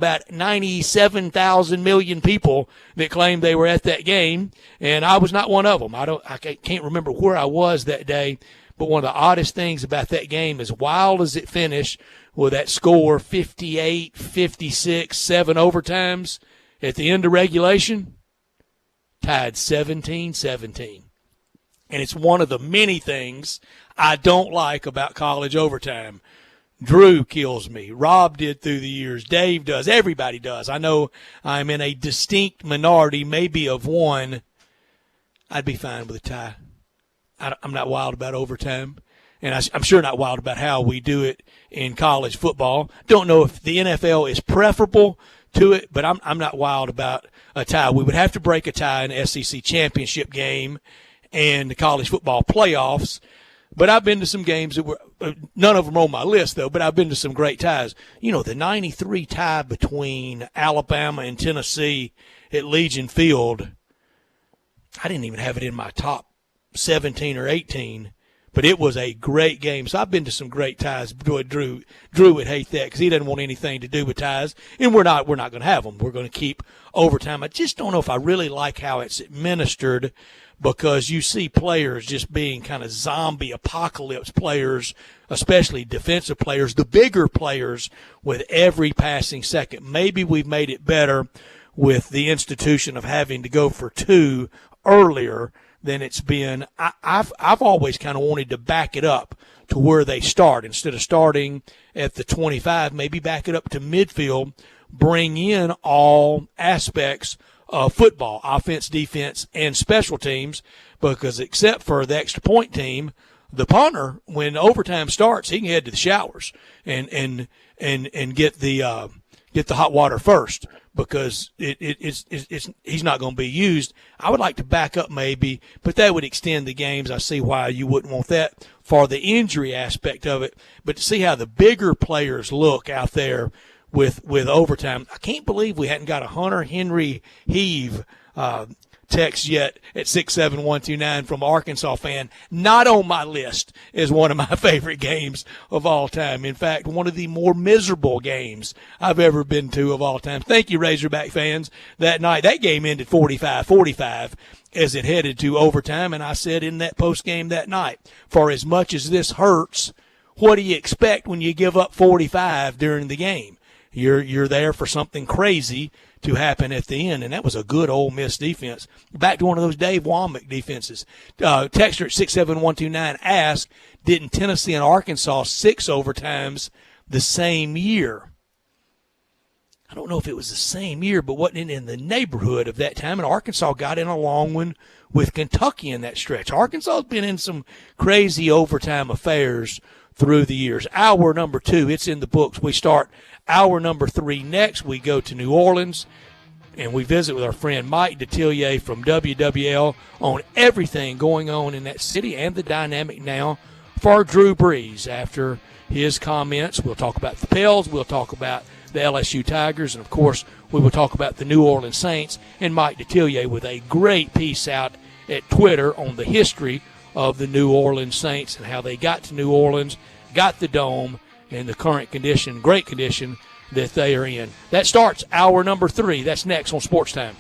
about 97,000 million people that claimed they were at that game, and I was not one of them. I can't remember where I was that day, but one of the oddest things about that game, as wild as it finished with that score 58, 56, 7 overtimes at the end of regulation, tied 17-17. And it's one of the many things I don't like about college overtime. Drew kills me. Rob did through the years. Dave does. Everybody does. I know I'm in a distinct minority, maybe of one. I'd be fine with a tie. I'm not wild about overtime. And I'm sure not wild about how we do it in college football. Don't know if the NFL is preferable to it, but I'm not wild about a tie. We would have to break a tie in the SEC championship game and the college football playoffs. But I've been to some games that were none of them are on my list, though, but I've been to some great ties. You know, the 93 tie between Alabama and Tennessee at Legion Field, I didn't even have it in my top 17 or 18, but it was a great game. So I've been to some great ties. Drew would hate that because he doesn't want anything to do with ties, and we're not going to have them. We're going to keep overtime. I just don't know if I really like how it's administered, because you see players just being kind of zombie apocalypse players, especially defensive players, the bigger players, with every passing second. Maybe we've made it better with the institution of having to go for two earlier than it's been. I've always kind of wanted to back it up to where they start. Instead of starting at the 25, maybe back it up to midfield, bring in all aspects of football, offense, defense, and special teams, because except for the extra point team, the punter, when overtime starts, he can head to the showers and get the hot water first, because he's not going to be used. I would like to back up maybe, but that would extend the games. I see why you wouldn't want that for the injury aspect of it, but to see how the bigger players look out there with overtime. I can't believe we hadn't got a Hunter Henry Heave text yet at 67129 from Arkansas fan. Not on my list as one of my favorite games of all time. In fact, one of the more miserable games I've ever been to of all time. Thank you, Razorback fans. That night, that game ended 45-45 as it headed to overtime, and I said in that post game that night, for as much as this hurts, what do you expect when you give up 45 during the game? You're there for something crazy to happen at the end, and that was a good Ole Miss defense. Back to one of those Dave Womack defenses. Texter at 67129 asked, didn't Tennessee and Arkansas 6 overtimes the same year? I don't know if it was the same year, but wasn't it in the neighborhood of that time? And Arkansas got in a long one with Kentucky in that stretch. Arkansas has been in some crazy overtime affairs through the years. Hour number 2, it's in the books. We start hour number 3 next. We go to New Orleans, and we visit with our friend Mike Detillier from WWL on everything going on in that city and the dynamic now for Drew Brees. After his comments, we'll talk about the Pels, we'll talk about the LSU Tigers, and, of course, we will talk about the New Orleans Saints, and Mike Detillier with a great piece out at Twitter on the history of the New Orleans Saints and how they got to New Orleans, got the dome, and the current condition, great condition that they are in. That starts hour number 3. That's next on Sportstime.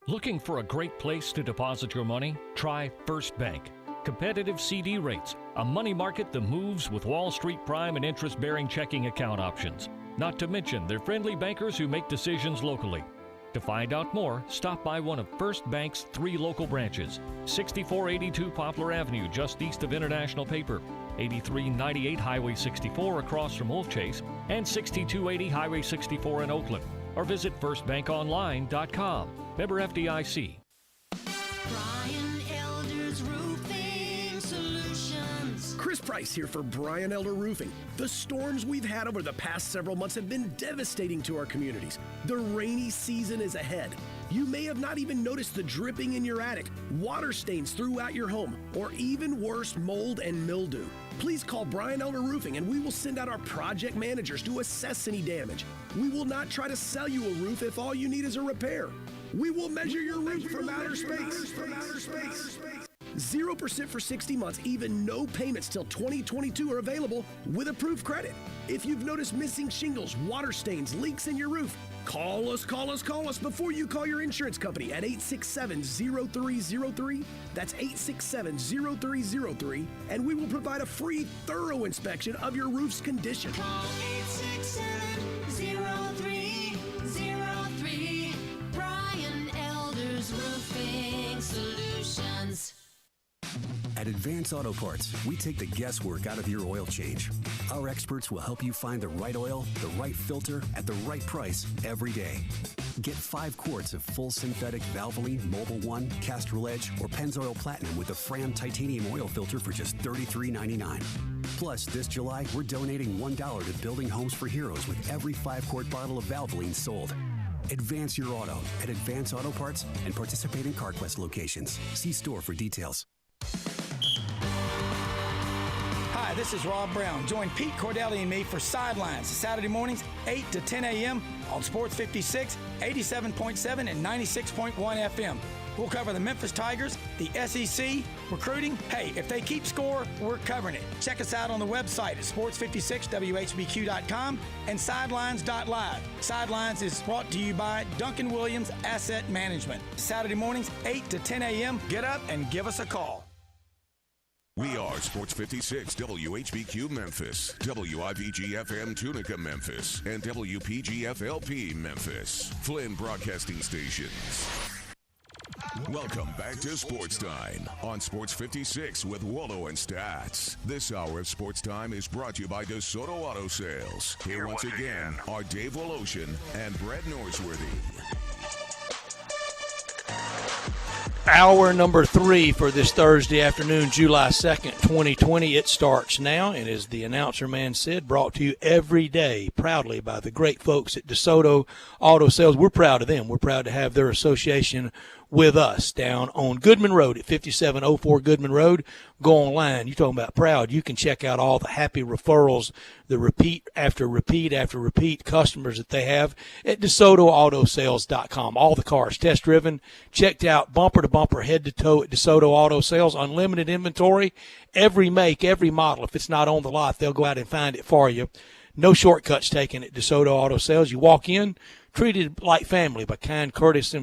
Looking for a great place to deposit your money? Try First Bank. Competitive CD rates, a money market that moves with Wall Street prime and interest-bearing checking account options. Not to mention their friendly bankers who make decisions locally. To find out more, stop by one of First Bank's 3 local branches. 6482 Poplar Avenue, just east of International Paper. 8398 Highway 64 across from Wolf Chase. And 6280 Highway 64 in Oakland. Or visit firstbankonline.com. Member FDIC. Brian Elder's Roofing Solutions. Chris Price here for Brian Elder Roofing. The storms we've had over the past several months have been devastating to our communities. The rainy season is ahead. You may have not even noticed the dripping in your attic, water stains throughout your home, or even worse, mold and mildew. Please call Brian Elder Roofing and we will send out our project managers to assess any damage. We will not try to sell you a roof if all you need is a repair. We will measure your roof from outer space. 0% for 60 months, even no payments till 2022 are available with approved credit. If you've noticed missing shingles, water stains, leaks in your roof, call us before you call your insurance company at 867-0303. That's 867-0303, and we will provide a free, thorough inspection of your roof's condition. Call 867-0303. Brian Elders Roofing Solutions. At Advance Auto Parts, we take the guesswork out of your oil change. Our experts will help you find the right oil, the right filter, at the right price every day. Get 5 quarts of full synthetic Valvoline, Mobile One, Castrol Edge, or Pennzoil Platinum with a Fram titanium oil filter for just $33.99. Plus, this July, we're donating $1 to Building Homes for Heroes with every 5-quart bottle of Valvoline sold. Advance your auto at Advance Auto Parts and participating CarQuest locations. See store for details. Hi, this is Rob Brown. Join Pete Cordelli and me for Sidelines, Saturday mornings, 8 to 10 a.m. on Sports 56, 87.7, and 96.1 FM. We'll cover the Memphis Tigers, the SEC, recruiting. Hey, if they keep score, we're covering it. Check us out on the website at sports56whbq.com and sidelines.live. Sidelines is brought to you by Duncan Williams Asset Management. Saturday mornings, 8 to 10 a.m. Get up and give us a call. We are Sports 56, WHBQ Memphis, WIVG-FM Tunica Memphis, and WPG-FLP Memphis, Flynn Broadcasting Stations. Welcome back to Sportstime on Sports 56 with Waldo and Stats. This hour of Sportstime is brought to you by DeSoto Auto Sales. Here once again are Dave Woloshin and Brett Norsworthy. Hour number 3 for this Thursday afternoon, July 2nd, 2020. It starts now, and as the announcer man said, brought to you every day proudly by the great folks at DeSoto Auto Sales. We're proud of them. We're proud to have their association with us down on Goodman Road at 5704 Goodman Road. Go online. You're talking about proud. You can check out all the happy referrals, the repeat after repeat after repeat customers that they have at DeSotoAutoSales.com. All the cars test driven, checked out bumper to bumper, head to toe at DeSoto Auto Sales. Unlimited inventory, every make, every model. If it's not on the lot, they'll go out and find it for you. No shortcuts taken at DeSoto Auto Sales. You walk in, treated like family by kind, courteous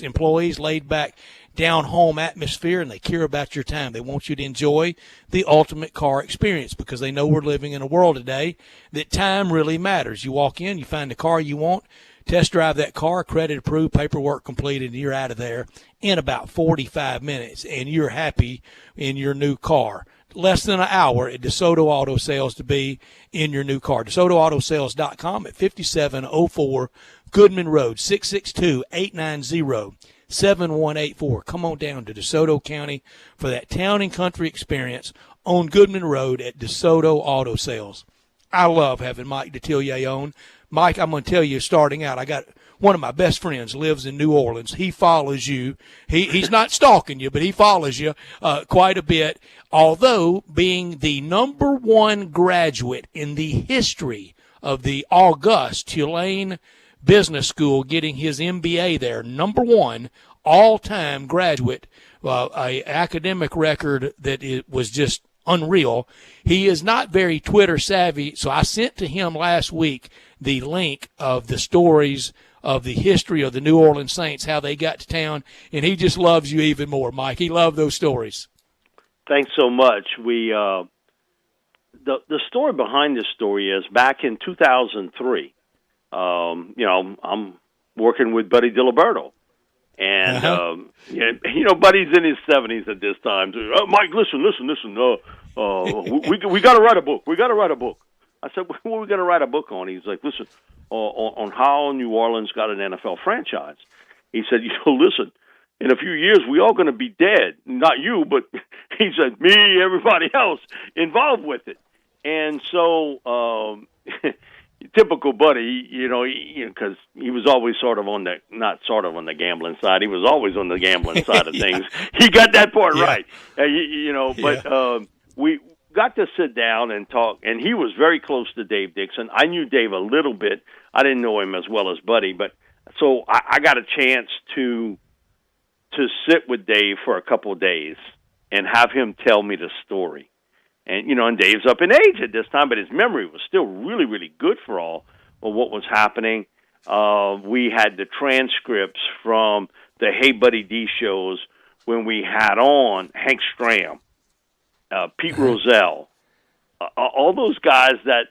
employees, laid back, down-home atmosphere, and they care about your time. They want you to enjoy the ultimate car experience because they know we're living in a world today that time really matters. You walk in, you find the car you want, test drive that car, credit approved, paperwork completed, and you're out of there in about 45 minutes, and you're happy in your new car. Less than an hour at DeSoto Auto Sales to be in your new car. DeSotoAutoSales.com at 5704 Goodman Road, 662-890-7184. Come on down to DeSoto County for that town and country experience on Goodman Road at DeSoto Auto Sales. I love having Mike Detillier on. Mike, I'm going to tell you, starting out, I got one of my best friends lives in New Orleans. He follows you. He's not stalking you, but he follows you quite a bit. Although being the number 1 graduate in the history of the August Tulane Business School, getting his MBA there, number 1 all-time graduate, a academic record that it was just unreal. He is not very Twitter savvy, so I sent to him last week the link of the stories of the history of the New Orleans Saints, how they got to town, and he just loves you even more, Mike. He loved those stories. Thanks so much. The story behind this story is back in 2003. I'm working with Buddy DiLiberto, and Buddy's in his 70s at this time. So, Mike, listen. We got to write a book. I said, what are we going to write a book on? He's like, listen, on how New Orleans got an NFL franchise. He said, listen, in a few years, we all going to be dead. Not you, but he said, me, everybody else involved with it. And so, typical Buddy, because he was always not on the gambling side. He was always on the gambling side of things. He got that part right. But we got to sit down and talk, and he was very close to Dave Dixon. I knew Dave a little bit. I didn't know him as well as Buddy, but so I got a chance to sit with Dave for a couple of days and have him tell me the story. And, and Dave's up in age at this time, but his memory was still really, really good for all of what was happening. We had the transcripts from the Hey Buddy D shows when we had on Hank Stram, Pete Rozelle, all those guys that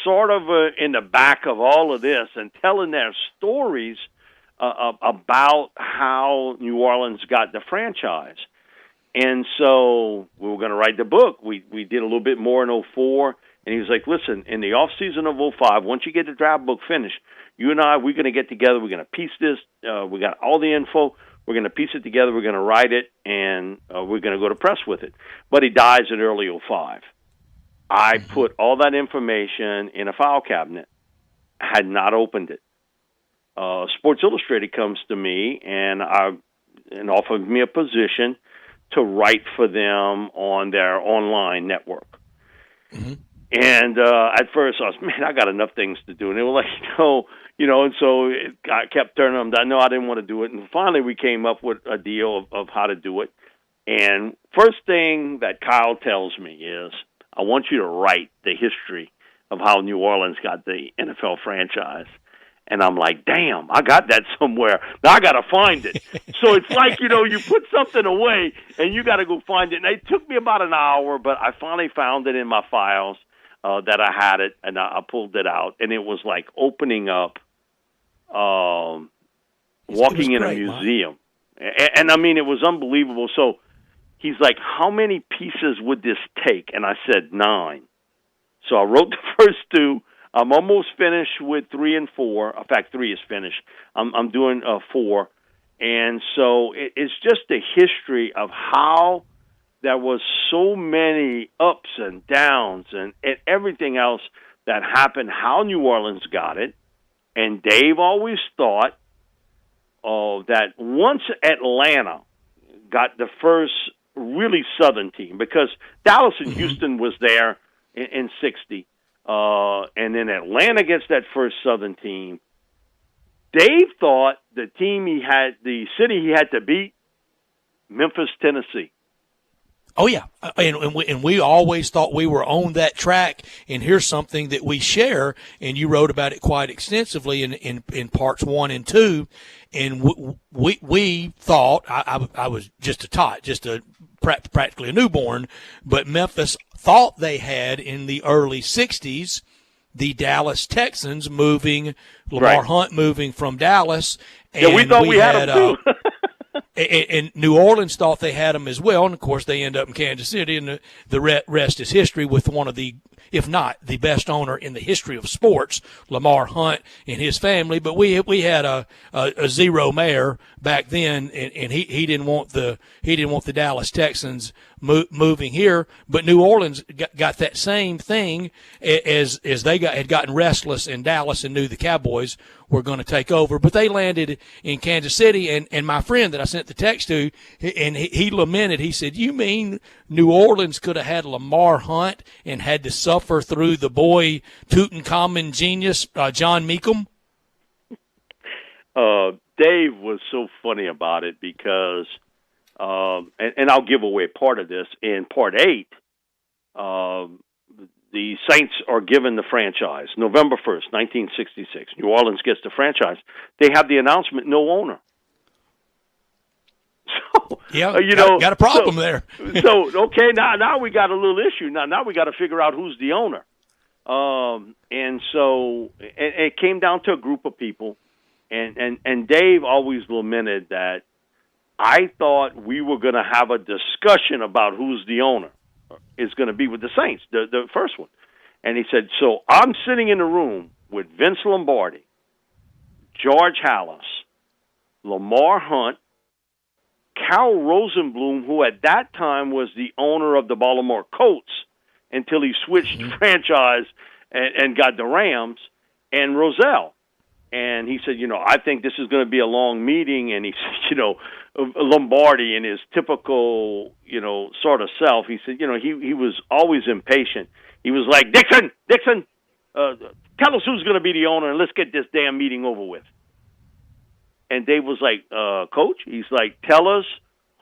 sort of in the back of all of this and telling their stories about how New Orleans got the franchise. And so we were going to write the book. We did a little bit more in 04, and he was like, listen, in the off-season of 05, once you get the draft book finished, you and I, we're going to get together. We're going to piece this. We got all the info. We're going to piece it together. We're going to write it, and we're going to go to press with it. But he dies in early 05. I put all that information in a file cabinet, had not opened it. Sports Illustrated comes to me and offered me a position to write for them on their online network. Mm-hmm. And at first I was, I got enough things to do. And they were like, and so I kept turning them down. No, I didn't want to do it. And finally we came up with a deal of how to do it. And first thing that Kyle tells me is, I want you to write the history of how New Orleans got the NFL franchise. And I'm like, damn, I got that somewhere. Now I got to find it. So it's like, you put something away and you got to go find it. And it took me about an hour, but I finally found it in my files that I had it, and I pulled it out. And it was like opening up, walking in a museum. And I mean, it was unbelievable. So he's like, how many pieces would this take? And I said 9. So I wrote the first 2. I'm almost finished with 3 and 4. In fact, 3 is finished. I'm doing 4. And so it's just the history of how there was so many ups and downs and everything else that happened, how New Orleans got it. And Dave always thought that once Atlanta got the first really Southern team, because Dallas and Houston was there in 60, and then Atlanta gets that first Southern team. Dave thought the city he had to beat, Memphis, Tennessee. Oh, yeah, and we always thought we were on that track, and here's something that we share, and you wrote about it quite extensively in parts 1 and 2, and we thought, I was just a tot, practically a newborn, but Memphis thought they had in the early 60s the Dallas Texans moving, Lamar Hunt moving from Dallas. And yeah, we thought we had them too. And New Orleans thought they had them as well, and of course they end up in Kansas City, and the rest is history with one of the, if not the best owner in the history of sports, Lamar Hunt and his family. But we had a zero mayor back then, and he didn't want the Dallas Texans moving here. But New Orleans got that same thing as they had gotten restless in Dallas and knew the Cowboys were going to take over. But they landed in Kansas City, and my friend that I sent the text to, and he lamented, he said, you mean New Orleans could have had Lamar Hunt and had to suffer through the boy Tutankhamun genius, John Meekum? Dave was so funny about it because, and I'll give away part of this, in part 8, the Saints are given the franchise, November 1st, 1966. New Orleans gets the franchise. They have the announcement, no owner. So, yeah, got a problem there. Okay, now we got a little issue. Now we got to figure out who's the owner. And so it came down to a group of people, and Dave always lamented that I thought we were going to have a discussion about who's the owner is going to be with the Saints, the first one. And he said, so I'm sitting in the room with Vince Lombardi, George Hallis, Lamar Hunt, Carl Rosenblum, who at that time was the owner of the Baltimore Colts until he switched franchise and got the Rams, and Rozelle. And he said, I think this is going to be a long meeting. And he said, Lombardi in his typical, sort of self, he said, he was always impatient. He was like, Dixon, tell us who's going to be the owner and let's get this damn meeting over with. And Dave was like, Coach, he's like, tell us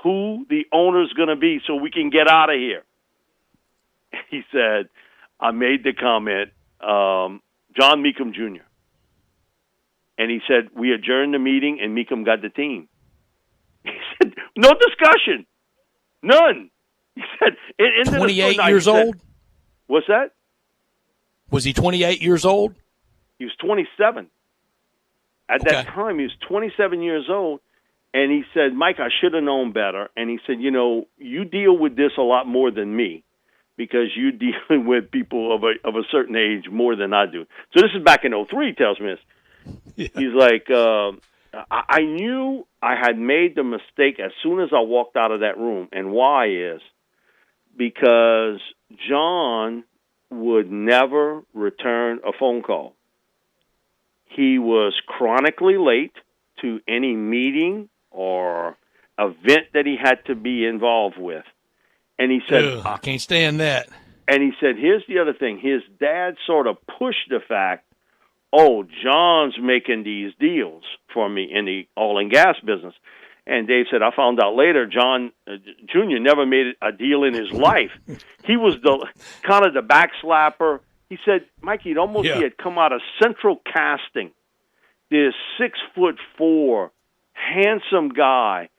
who the owner's going to be so we can get out of here. He said, I made the comment, John Meekum Jr. And he said, we adjourned the meeting and Meekum got the team. He said, no discussion. None. He said, 28 years old? What's that? Was he 28 years old? He was 27. At that time, he was 27 years old. And he said, Mike, I should have known better. And he said, you deal with this a lot more than me because you're dealing with people of a certain age more than I do. So this is back in 03, tells me this. Yeah. He's like, I knew I had made the mistake as soon as I walked out of that room. And why is because John would never return a phone call. He was chronically late to any meeting or event that he had to be involved with. And he said, I can't stand that. And he said, here's the other thing. His dad sort of pushed the fact, John's making these deals for me in the oil and gas business. And Dave said, I found out later, John Jr. never made a deal in his life. He was the kind of the backslapper. He said, Mike, he had come out of Central Casting, this 6'4", handsome guy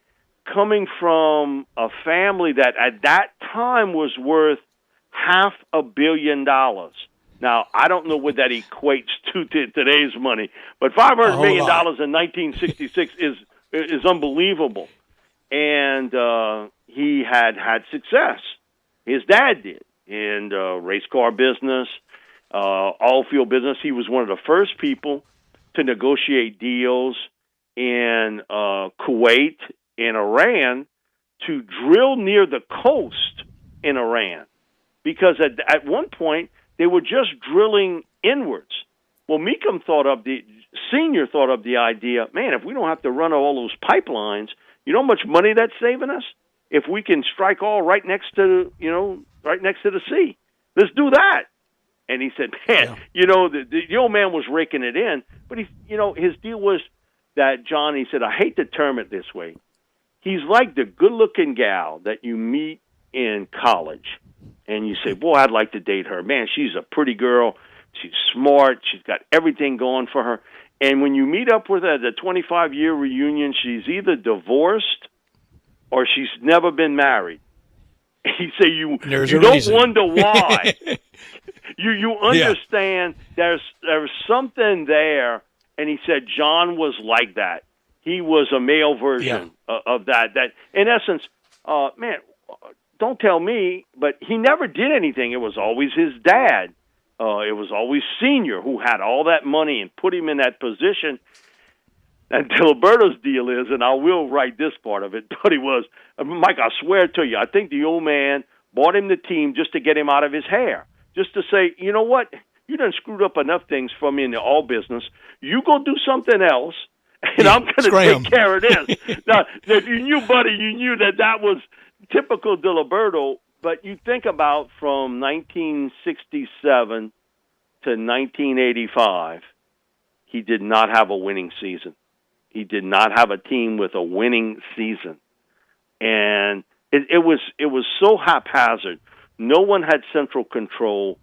coming from a family that at that time was worth $500 million. Now, I don't know what that equates to today's money, but $500 million in 1966 is unbelievable. And he had success. His dad did in race car business, all field business. He was one of the first people to negotiate deals in Kuwait and Iran to drill near the coast in Iran, because at one point they were just drilling inwards. Well, Meekum Senior thought of the idea, man, if we don't have to run all those pipelines, you know how much money that's saving us? If we can strike oil right next to the sea. Let's do that. And he said, man, the old man was raking it in, but his deal was that, John, he said, I hate to term it this way. He's like the good-looking gal that you meet in college, and you say, boy, I'd like to date her. Man, she's a pretty girl. She's smart. She's got everything going for her. And when you meet up with her at the 25-year reunion, she's either divorced or she's never been married. He said, you don't wonder why. You understand there's something there. And he said John was like that. He was a male version of that. That in essence, man, don't tell me, but he never did anything. It was always his dad. It was always Senior who had all that money and put him in that position. And Diliberto's deal is, and I will write this part of it, but he was, Mike, I swear to you, I think the old man bought him the team just to get him out of his hair. Just to say, you know what? You done screwed up enough things for me in the all business. You go do something else, and I'm going to take care of this. Now, if you knew, buddy, you knew that was typical Diliberto. But you think about from 1967 to 1985, he did not have a winning season. He did not have a team with a winning season. And it was so haphazard. No one had central control.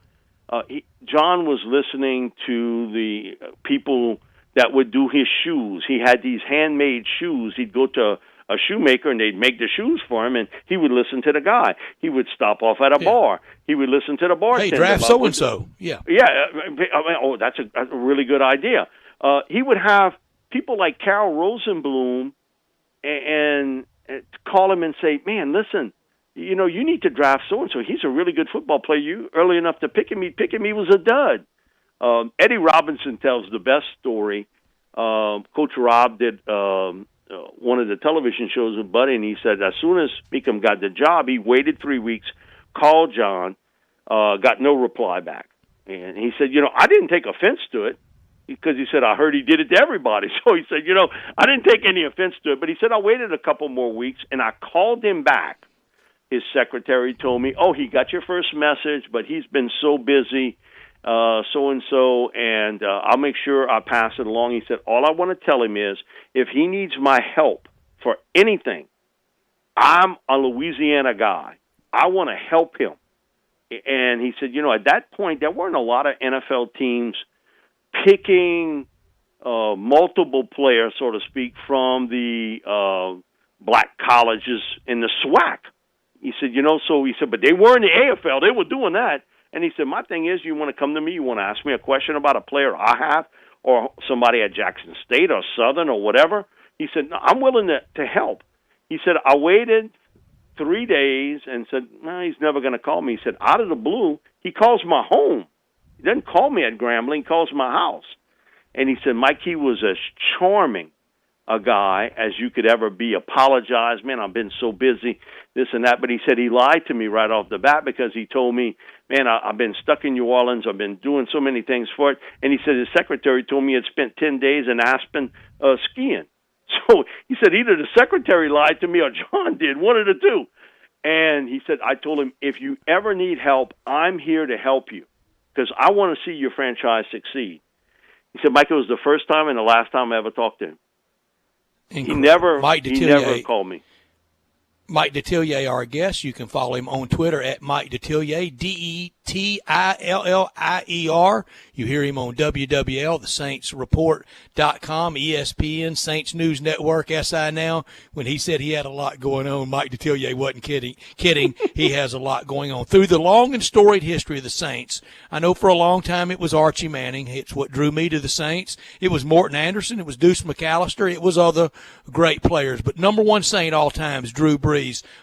John was listening to the people that would do his shoes. He had these handmade shoes. He'd go to a shoemaker, and they'd make the shoes for him, and he would listen to the guy. He would stop off at a bar. He would listen to the bartender. Hey, draft so-and-so. Yeah. Yeah. That's a really good idea. He would have people like Carol Rosenblum and call him and say, man, listen, you need to draft so-and-so. He's a really good football player. You early enough to pick him. Picking me was a dud. Eddie Robinson tells the best story. Coach Rob did one of the television shows with Buddy, and he said as soon as Meekum got the job, he waited 3 weeks, called John, got no reply back. And he said, I didn't take offense to it, because he said, I heard he did it to everybody. So he said, I didn't take any offense to it. But he said, I waited a couple more weeks, and I called him back. His secretary told me, he got your first message, but he's been so busy, so-and-so, and I'll make sure I pass it along. He said, all I want to tell him is if he needs my help for anything, I'm a Louisiana guy. I want to help him. And he said, at that point, there weren't a lot of NFL teams picking multiple players, so to speak, from the black colleges in the SWAC. He said, but they were in the AFL. They were doing that. And he said, my thing is, you want to come to me, you want to ask me a question about a player I have or somebody at Jackson State or Southern or whatever. He said, no, I'm willing to help. He said, I waited 3 days and said, no, he's never going to call me. He said, out of the blue, he calls my home. He doesn't call me at Grambling, he calls my house. And he said, Mike, he was as charming a guy as you could ever be. Apologized, man, I've been so busy, this and that. But he said he lied to me right off the bat because he told me, man, I've been stuck in New Orleans. I've been doing so many things for it. And he said his secretary told me he had spent 10 days in Aspen skiing. So he said either the secretary lied to me or John did, one of the two. And he said, I told him, if you ever need help, I'm here to help you because I want to see your franchise succeed. He said, Mike, it was the first time and the last time I ever talked to him. He never called me. Mike Detillier, our guest. You can follow him on Twitter at Mike Detillier, Detillier. You hear him on WWL, the SaintsReport.com, ESPN, Saints News Network, SI Now. When he said he had a lot going on, Mike Detillier wasn't kidding. He has a lot going on. Through the long and storied history of the Saints, I know for a long time it was Archie Manning. It's what drew me to the Saints. It was Morton Anderson. It was Deuce McAllister. It was other great players. But number one Saint all time is Drew Brees.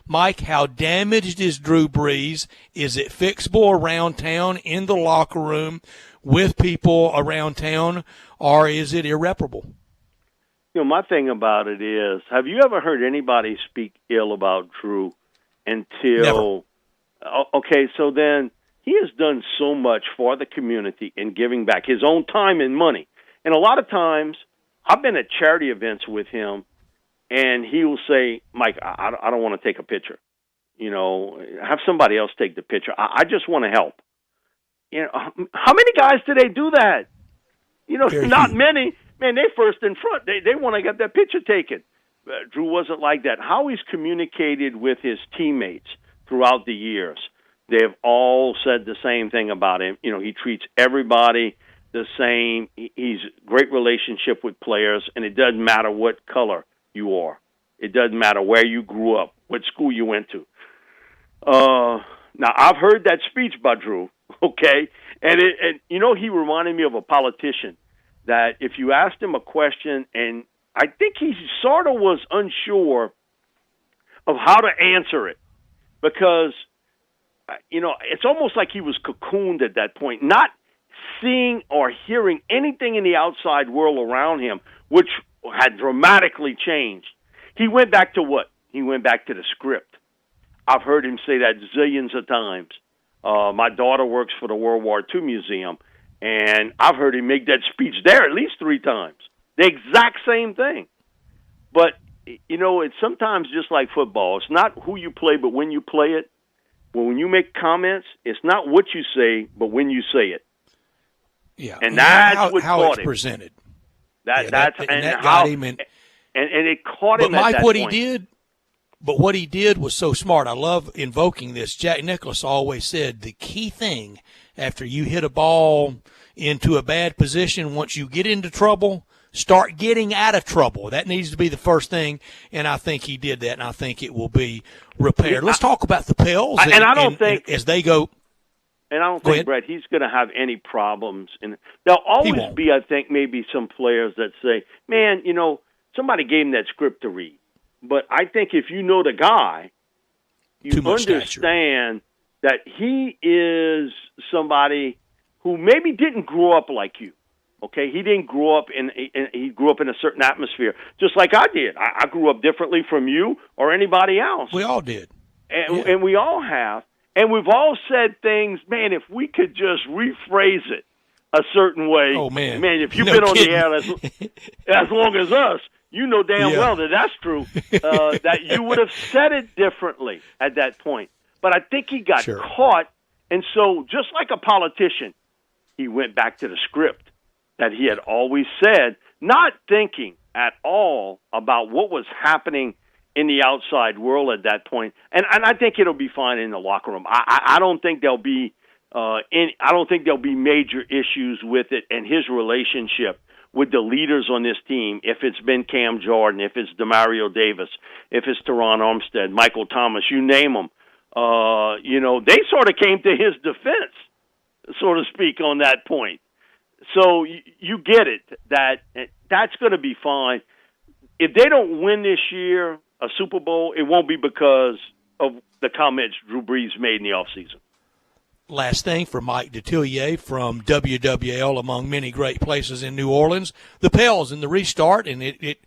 Mike, how damaged is Drew Brees? Is it fixable around town, in the locker room, with people around town, or is it irreparable? My thing about it is, have you ever heard anybody speak ill about Drew until... Never. Okay, so then he has done so much for the community in giving back his own time and money. And a lot of times, I've been at charity events with him, and he will say, Mike, I don't want to take a picture. Have somebody else take the picture. I just want to help. How many guys do they do that? Not many. Man, they first in front. They want to get that picture taken. Drew wasn't like that. How he's communicated with his teammates throughout the years, they've all said the same thing about him. He treats everybody the same. He's a great relationship with players, and it doesn't matter what color you are. It doesn't matter where you grew up, what school you went to. Now, I've heard that speech by Drew, okay? And he reminded me of a politician that if you asked him a question, and I think he sort of was unsure of how to answer it because, it's almost like he was cocooned at that point, not seeing or hearing anything in the outside world around him, which had dramatically changed. He went back to what? He went back to the script. I've heard him say that zillions of times. My daughter works for the World War II Museum, and I've heard him make that speech there at least 3 times. The exact same thing. But, it's sometimes just like football. It's not who you play, but when you play it. Well, when you make comments, it's not what you say, but when you say it. Yeah, and that's how what it's him. Presented. That got him. And it caught him. But Mike, at that what point. he did was so smart. I love invoking this. Jack Nicklaus always said the key thing after you hit a ball into a bad position, once you get into trouble, start getting out of trouble. That needs to be the first thing, and I think he did that, and I think it will be repaired. Let's talk about the Pels. And I don't think as they go. And I don't think, Brett, he's going to have any problems. There'll always be, I think, maybe some players that say, man, somebody gave him that script to read. But I think if you know the guy, you understand that he is somebody who maybe didn't grow up like you. Okay, he didn't grow up he grew up in a certain atmosphere, just like I did. I grew up differently from you or anybody else. We all did. And we all have. And we've all said things, man, if we could just rephrase it a certain way. Oh, man. Man, if you've been on the air as long as us, you know damn well that that's true, that you would have said it differently at that point. But I think he got caught, and so just like a politician, he went back to the script that he had always said, not thinking at all about what was happening in the outside world at that point, and I think it'll be fine in the locker room. I don't think there'll be major issues with it and his relationship with the leaders on this team. If it's been Cam Jordan, if it's Demario Davis, if it's Teron Armstead, Michael Thomas, you name them, they sort of came to his defense, so to speak, on that point. So you get it, that's going to be fine. If they don't win this year, a Super Bowl, it won't be because of the comments Drew Brees made in the offseason. Last thing for Mike Detillier from WWL, among many great places in New Orleans, the Pels in the restart, and it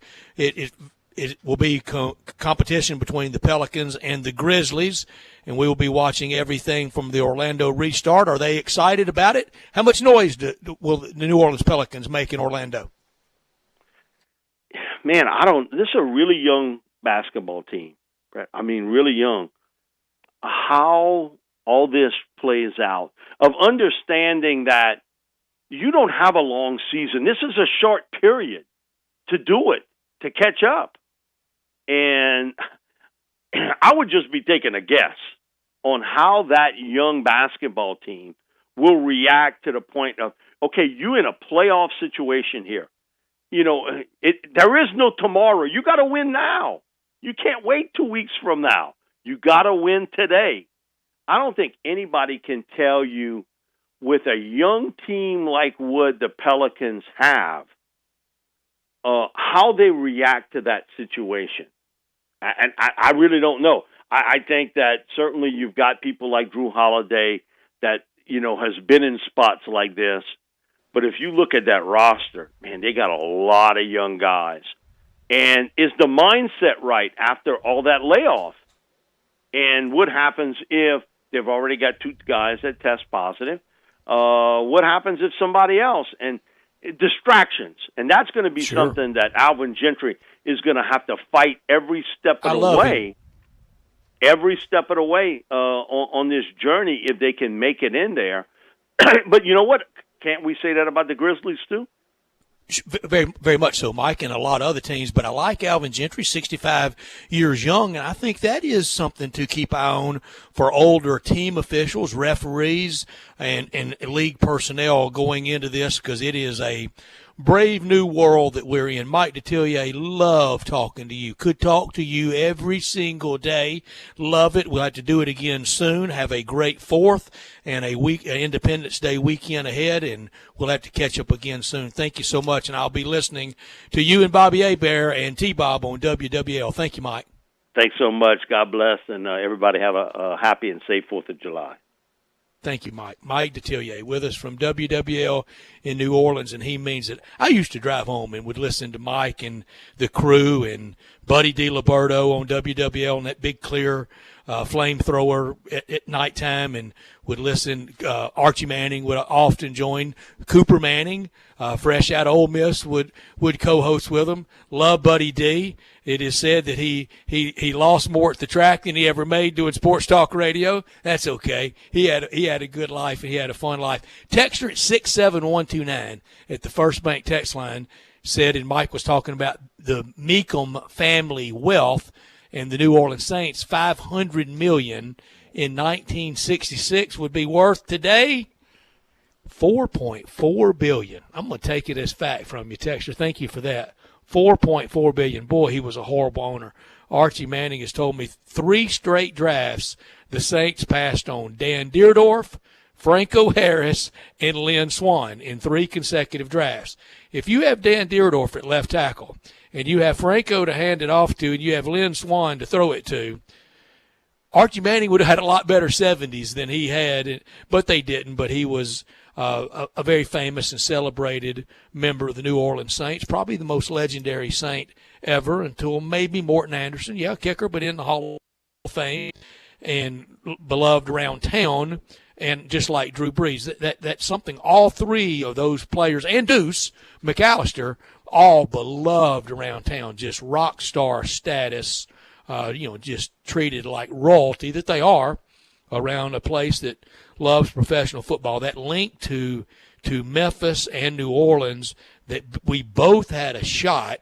will be competition between the Pelicans and the Grizzlies, and we will be watching everything from the Orlando restart. Are they excited about it? How much noise will the New Orleans Pelicans make in Orlando? Man, this is a really young basketball team. I mean, really young. How all this plays out, of understanding that you don't have a long season. This is a short period to do it, to catch up. And I would just be taking a guess on how that young basketball team will react to the point of, okay, you in a playoff situation here. There is no tomorrow. You got to win now. You can't wait 2 weeks from now. You got to win today. I don't think anybody can tell you, with a young team like what the Pelicans have, how they react to that situation. And I really don't know. I think that certainly you've got people like Drew Holiday that, has been in spots like this. But if you look at that roster, man, they got a lot of young guys. And is the mindset right after all that layoff? And what happens if they've already got 2 guys that test positive? What happens if somebody else? And distractions. And that's going to be something that Alvin Gentry is going to have to fight every step of the way. Every step of the way on this journey, if they can make it in there. But you know what? Can't we say that about the Grizzlies too? Very, very much so, Mike, and a lot of other teams. But I like Alvin Gentry, 65 years young, and I think that is something to keep eye on for older team officials, referees, and league personnel going into this, because it is a brave new world that we're in. Mike Detillier, love talking to you. Could talk to you every single day. Love it. We'll have to do it again soon. Have a great 4th and an Independence Day weekend ahead, and we'll have to catch up again soon. Thank you so much, and I'll be listening to you and Bobby Hebert and T-Bob on WWL. Thank you, Mike. Thanks so much. God bless, and everybody have a happy and safe 4th of July. Thank you, Mike. Mike Detillier with us from WWL in New Orleans, and he means it. I used to drive home and would listen to Mike and the crew and Buddy DiLiberto on WWL and that big clear flamethrower at nighttime, and would listen. Archie Manning would often join. Cooper Manning, fresh out of Ole Miss, would co-host with him. Love Buddy D. It is said that he lost more at the track than he ever made doing sports talk radio. That's okay. He had a good life, and he had a fun life. Texter at 67129 at the First Bank text line said, and Mike was talking about the Meekum family wealth, and the New Orleans Saints, $500 million in 1966 would be worth today $4.4 billion. I'm going to take it as fact from you, Texter. Thank you for that. $4.4 billion. Boy, he was a horrible owner. Archie Manning has told me 3 straight drafts the Saints passed on Dan Deerdorf, Franco Harris, and Lynn Swann in 3 consecutive drafts. If you have Dan Deerdorf at left tackle, and you have Franco to hand it off to, and you have Lynn Swann to throw it to, Archie Manning would have had a lot better 70s than he had, but they didn't. But he was a very famous and celebrated member of the New Orleans Saints, probably the most legendary Saint ever, until maybe Morton Anderson. Yeah, kicker, but in the Hall of Fame and beloved around town. And just like Drew Brees, that's something all 3 of those players, and Deuce McAllister, all beloved around town, just rock star status, just treated like royalty that they are around a place that loves professional football. That link to Memphis and New Orleans, that we both had a shot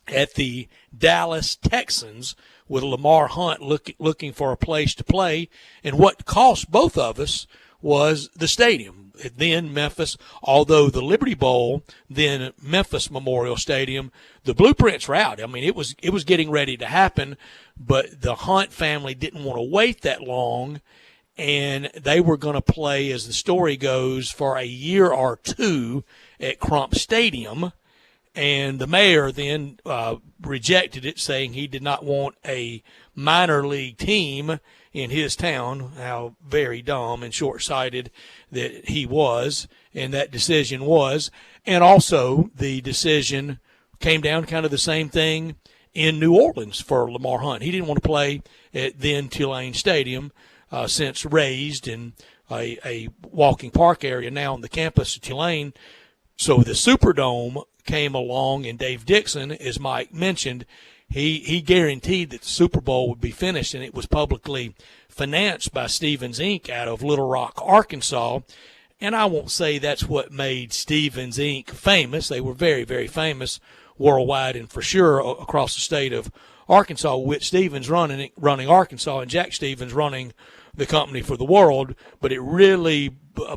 at the Dallas Texans with Lamar Hunt looking for a place to play. And what cost both of us was the stadium. Then Memphis, although the Liberty Bowl, then Memphis Memorial Stadium, the blueprints were out. I mean, it was getting ready to happen, but the Hunt family didn't want to wait that long, and they were going to play, as the story goes, for a year or two at Crump Stadium. And the mayor then rejected it, saying he did not want a minor league team in his town. How very dumb and short-sighted that he was, and that decision was. And also the decision came down kind of the same thing in New Orleans for Lamar Hunt. He didn't want to play at then Tulane Stadium, since raised in a walking park area now on the campus of Tulane. So the Superdome came along, and Dave Dixon, as Mike mentioned, he guaranteed that the Super Bowl would be finished, and it was publicly financed by Stevens Inc. out of Little Rock, Arkansas. And I won't say that's what made Stevens Inc. famous. They were very, very famous worldwide and for sure across the state of Arkansas, with Stevens running Arkansas and Jack Stevens running the company for the world. But it really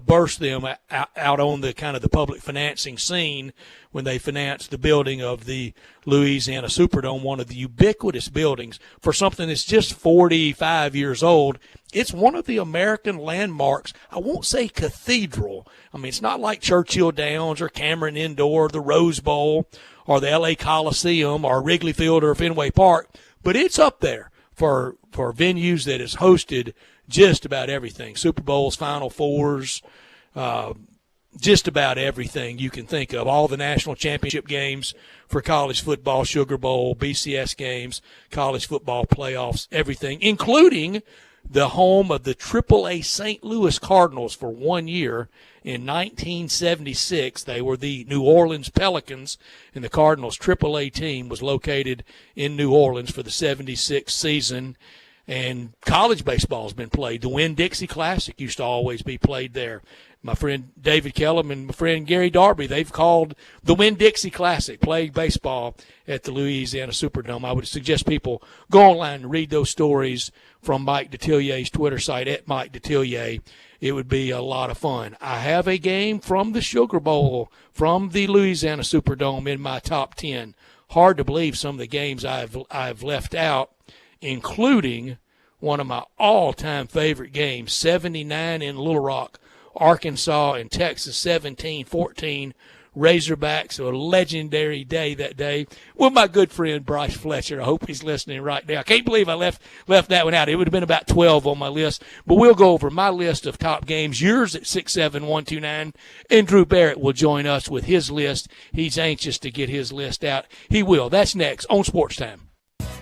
burst them out on the kind of the public financing scene when they financed the building of the Louisiana Superdome, one of the ubiquitous buildings for something that's just 45 years old. It's one of the American landmarks. I won't say cathedral. I mean, it's not like Churchill Downs or Cameron Indoor or the Rose Bowl or the L.A. Coliseum or Wrigley Field or Fenway Park, but it's up there for venues that has hosted just about everything. Super Bowls, Final Fours, just about everything you can think of. All the national championship games for college football, Sugar Bowl, BCS games, college football playoffs, everything, including the home of the AAA St. Louis Cardinals for 1 year. In 1976, they were the New Orleans Pelicans, and the Cardinals' AAA team was located in New Orleans for the 76 season. And college baseball has been played. The Winn-Dixie Classic used to always be played there. My friend David Kellum and my friend Gary Darby, they've called the Winn-Dixie Classic, playing baseball at the Louisiana Superdome. I would suggest people go online and read those stories from Mike Detillier's Twitter site, at Mike Detillier. It would be a lot of fun. I have a game from the Sugar Bowl, from the Louisiana Superdome in my top 10. Hard to believe some of the games I've left out, including one of my all-time favorite games, 79 in Little Rock, Arkansas, and Texas 17-14 Razorbacks. A legendary day that day with my good friend Bryce Fletcher. I hope he's listening right now. I can't believe I left that one out. It would have been about 12 on my list. But we'll go over my list of top games, yours at 67129, and Drew Barrett will join us with his list. He's anxious to get his list out. He will. That's next on Sports Time.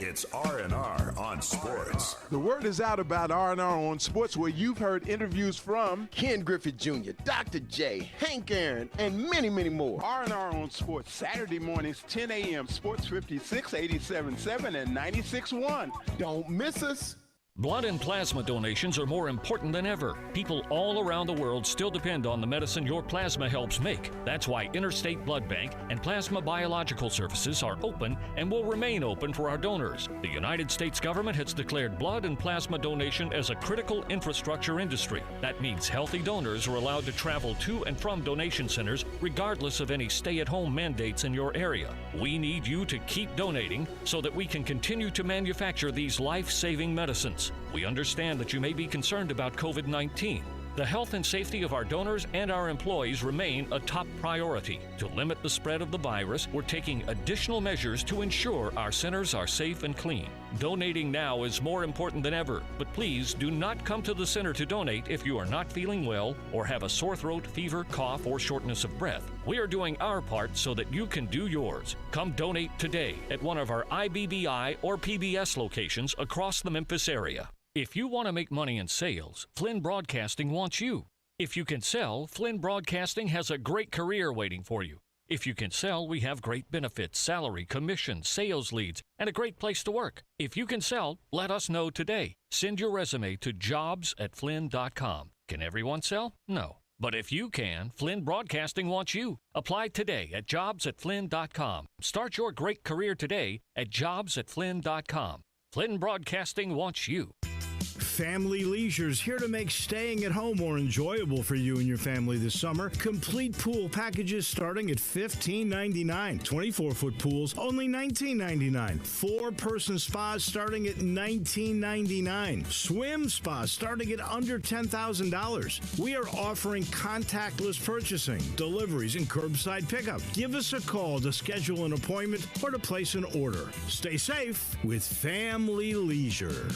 It's R&R on Sports. The word is out about R&R on Sports, where you've heard interviews from Ken Griffith Jr., Dr. J, Hank Aaron, and many, many more. R&R on Sports, Saturday mornings, 10 a.m., Sports 56, 87.7, and 96.1. Don't miss us. Blood and plasma donations are more important than ever. People all around the world still depend on the medicine your plasma helps make. That's why Interstate Blood Bank and Plasma Biological Services are open and will remain open for our donors. The United States government has declared blood and plasma donation as a critical infrastructure industry. That means healthy donors are allowed to travel to and from donation centers regardless of any stay-at-home mandates in your area. We need you to keep donating so that we can continue to manufacture these life-saving medicines. We understand that you may be concerned about COVID-19. The health and safety of our donors and our employees remain a top priority. To limit the spread of the virus, we're taking additional measures to ensure our centers are safe and clean. Donating now is more important than ever, but please do not come to the center to donate if you are not feeling well or have a sore throat, fever, cough, or shortness of breath. We are doing our part so that you can do yours. Come donate today at one of our IBBI or PBS locations across the Memphis area. If you want to make money in sales, Flynn Broadcasting wants you. If you can sell, Flynn Broadcasting has a great career waiting for you. If you can sell, we have great benefits, salary, commission, sales leads, and a great place to work. If you can sell, let us know today. Send your resume to jobs@flynn.com. Can everyone sell? No. But if you can, Flynn Broadcasting wants you. Apply today at jobs@flynn.com. Start your great career today at jobs@flynn.com. Flynn Broadcasting wants you. Family Leisure's here to make staying at home more enjoyable for you and your family this summer. Complete pool packages starting at $15.99. 24-foot pools only $19.99. 4-person spas starting at $19.99. Swim spas starting at under $10,000. We are offering contactless purchasing, deliveries, and curbside pickup. Give us a call to schedule an appointment or to place an order. Stay safe with Family Leisure.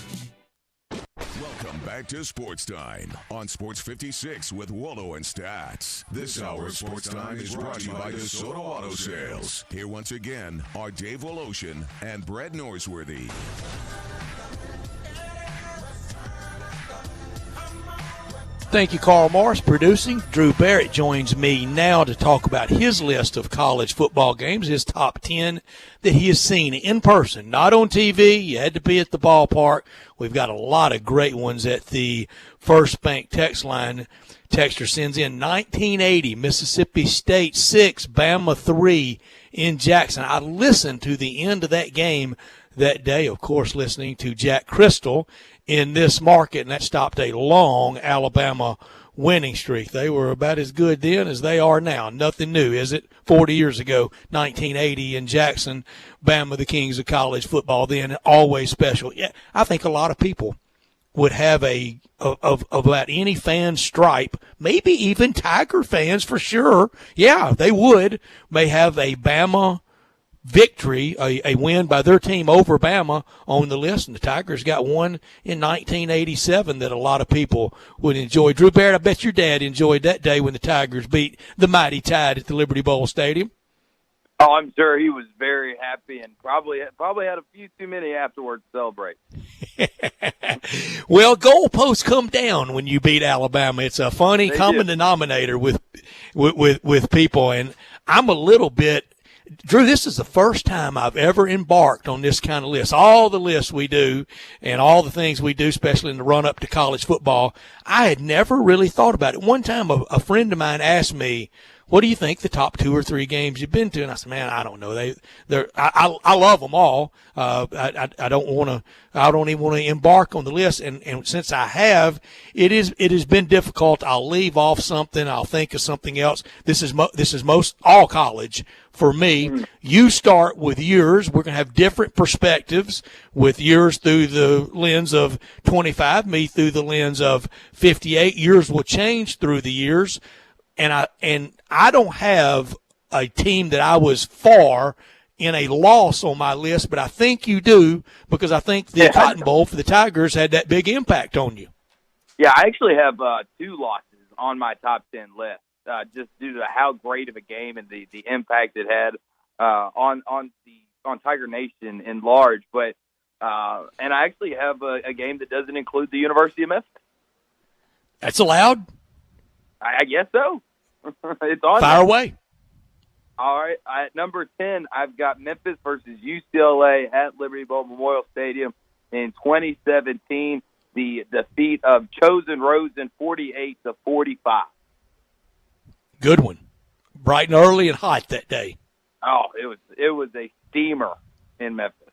Welcome back to Sports Time on Sports 56 with Waldo and Stats. This hour of Sports Time is brought to you by DeSoto Auto Sales. Here once again are Dave Woloshin and Brett Norsworthy. Thank you, Carl Morris, producing. Drew Barrett joins me now to talk about his list of college football games, his top 10 that he has seen in person, not on TV. You had to be at the ballpark. We've got a lot of great ones at the First Bank text line. Texter sends in 1980, Mississippi State 6, Bama 3 in Jackson. I listened to the end of that game that day, of course, listening to Jack Crystal in this market, and that stopped a long Alabama winning streak. They were about as good then as they are now. Nothing new, is it? 40 years ago, 1980 in Jackson, Bama, the kings of college football then, always special. Yeah, I think a lot of people would have of about any fan stripe, maybe even Tiger fans for sure. Yeah, they would. May have a Bama victory, a win by their team over Bama on the list, and the Tigers got one in 1987 that a lot of people would enjoy. Drew Barrett, I bet your dad enjoyed that day when the Tigers beat the Mighty Tide at the Liberty Bowl Stadium. Oh, I'm sure he was very happy and probably had a few too many afterwards to celebrate. Well, goalposts come down when you beat Alabama. It's a funny common denominator with people, and I'm a little bit – Drew, this is the first time I've ever embarked on this kind of list. All the lists we do and all the things we do, especially in the run-up to college football, I had never really thought about it. One time a friend of mine asked me, what do you think the top 2 or 3 games you've been to? And I said, man, I don't know. I love them all. I don't even want to embark on the list. And since I have, it has been difficult. I'll leave off something. I'll think of something else. This is most all college for me. You start with yours. We're going to have different perspectives with yours through the lens of 25, me through the lens of 58. Yours will change through the years. And I don't have a team that I was for in a loss on my list, but I think you do because I think the Cotton Bowl for the Tigers had that big impact on you. Yeah, I actually have 2 losses on my top 10 list, just due to how great of a game and the impact it had on Tiger Nation in large. But and I actually have a game that doesn't include the University of Memphis. That's allowed? I guess so. It's on. Fire away. All right. At number 10, I've got Memphis versus UCLA at Liberty Bowl Memorial Stadium in 2017. The defeat of Chosen Rosen 48-45. Good one. Bright and early and hot that day. Oh, it was a steamer in Memphis.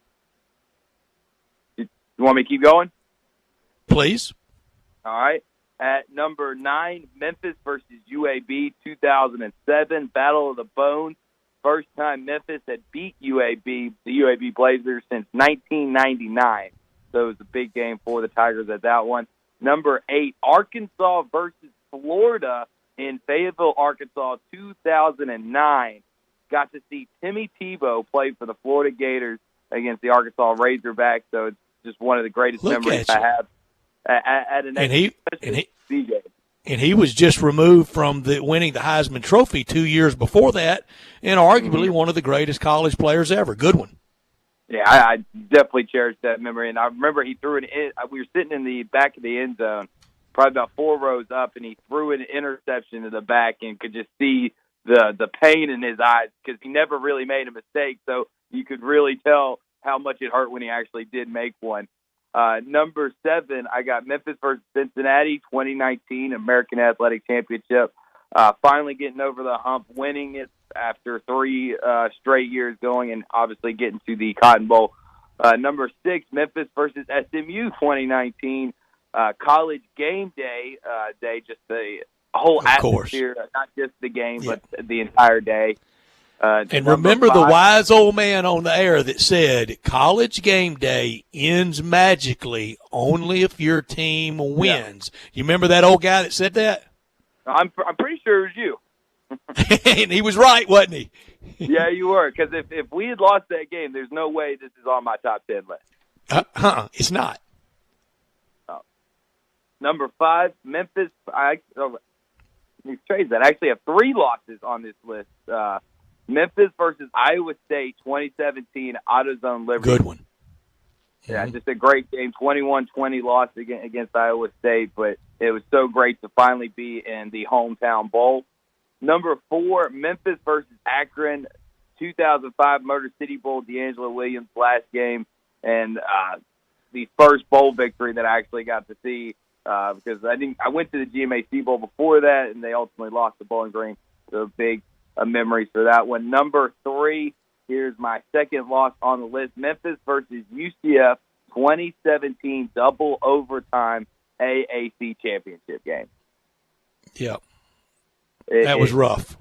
You want me to keep going? Please. All right. At number 9, Memphis versus UAB 2007, Battle of the Bones. First time Memphis had beat UAB, the UAB Blazers, since 1999. So it was a big game for the Tigers at that one. Number 8, Arkansas versus Florida in Fayetteville, Arkansas, 2009. Got to see Timmy Tebow play for the Florida Gators against the Arkansas Razorbacks. So it's just one of the greatest memories I have. At an and he was just removed from winning the Heisman Trophy 2 years before that, and arguably one of the greatest college players ever. Good one. Yeah, I definitely cherish that memory. And I remember he threw it in. We were sitting in the back of the end zone, probably about 4 rows up, and he threw an interception to the back and could just see the pain in his eyes because he never really made a mistake. So you could really tell how much it hurt when he actually did make one. Number 7, I got Memphis versus Cincinnati, 2019 American Athletic Championship. finally getting over the hump, winning it after 3 straight years going, and obviously getting to the Cotton Bowl. Number 6, Memphis versus SMU 2019. College game day, just the whole atmosphere, not just the game, but the entire day. And remember the wise old man on the air that said, college game day ends magically only if your team wins. You remember that old guy that said that? I'm pretty sure it was you. And he was right, wasn't he? Yeah, you were. Because if we had lost that game, there's no way this is on my top 10 list. It's not. Number 5, Memphis. Let me trade that. I actually have 3 losses on this list. Memphis versus Iowa State 2017 AutoZone Liberty. Good one. Yeah, just a great game. 21-20 loss against Iowa State, but it was so great to finally be in the hometown bowl. Number 4, Memphis versus Akron 2005 Motor City Bowl, D'Angelo Williams' last game, and the first bowl victory that I actually got to see because I went to the GMAC Bowl before that, and they ultimately lost to Bowling Green. So big memories for that one. Number 3, here's my second loss on the list. Memphis versus UCF 2017 double overtime AAC championship game. Yep. That was rough.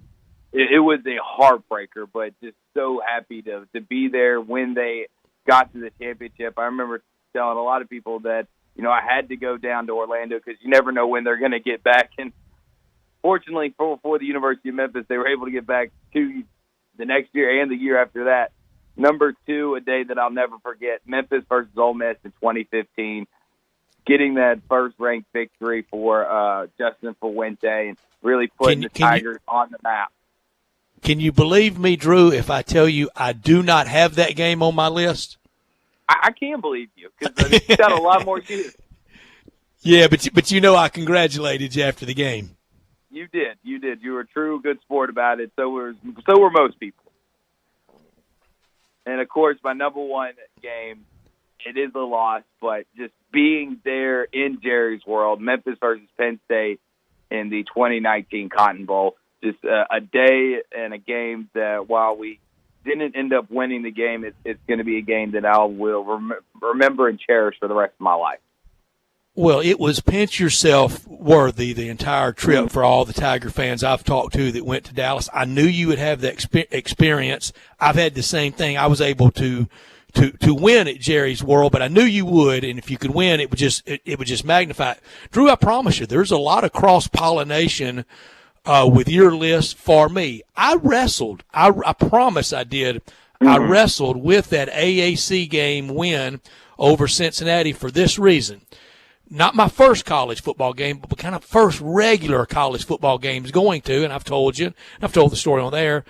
It was a heartbreaker, but just so happy to be there when they got to the championship. I remember telling a lot of people that, I had to go down to Orlando because you never know when they're going to get back. And fortunately for the University of Memphis, they were able to get back to the next year and the year after that. Number 2, a day that I'll never forget, Memphis versus Ole Miss in 2015, getting that first-ranked victory for Justin Fuente and really putting the Tigers on the map. Can you believe me, Drew, if I tell you I do not have that game on my list? I can believe you because you've got a lot more years. Yeah, but I congratulated you after the game. You did. You were a true good sport about it. So were most people. And, of course, my number 1 game, it is a loss, but just being there in Jerry's world, Memphis versus Penn State in the 2019 Cotton Bowl, just a day and a game that while we didn't end up winning the game, it's going to be a game that I will remember and cherish for the rest of my life. Well, it was pinch yourself worthy the entire trip for all the Tiger fans I've talked to that went to Dallas. I knew you would have that experience. I've had the same thing. I was able to win at Jerry's World, but I knew you would, and if you could win, it would just magnify it. Drew, I promise you, there's a lot of cross-pollination with your list for me. I wrestled. I promise I did. I wrestled with that AAC game win over Cincinnati for this reason. Not my first college football game, but kind of first regular college football games going to, and I've told you, and I've told the story on there.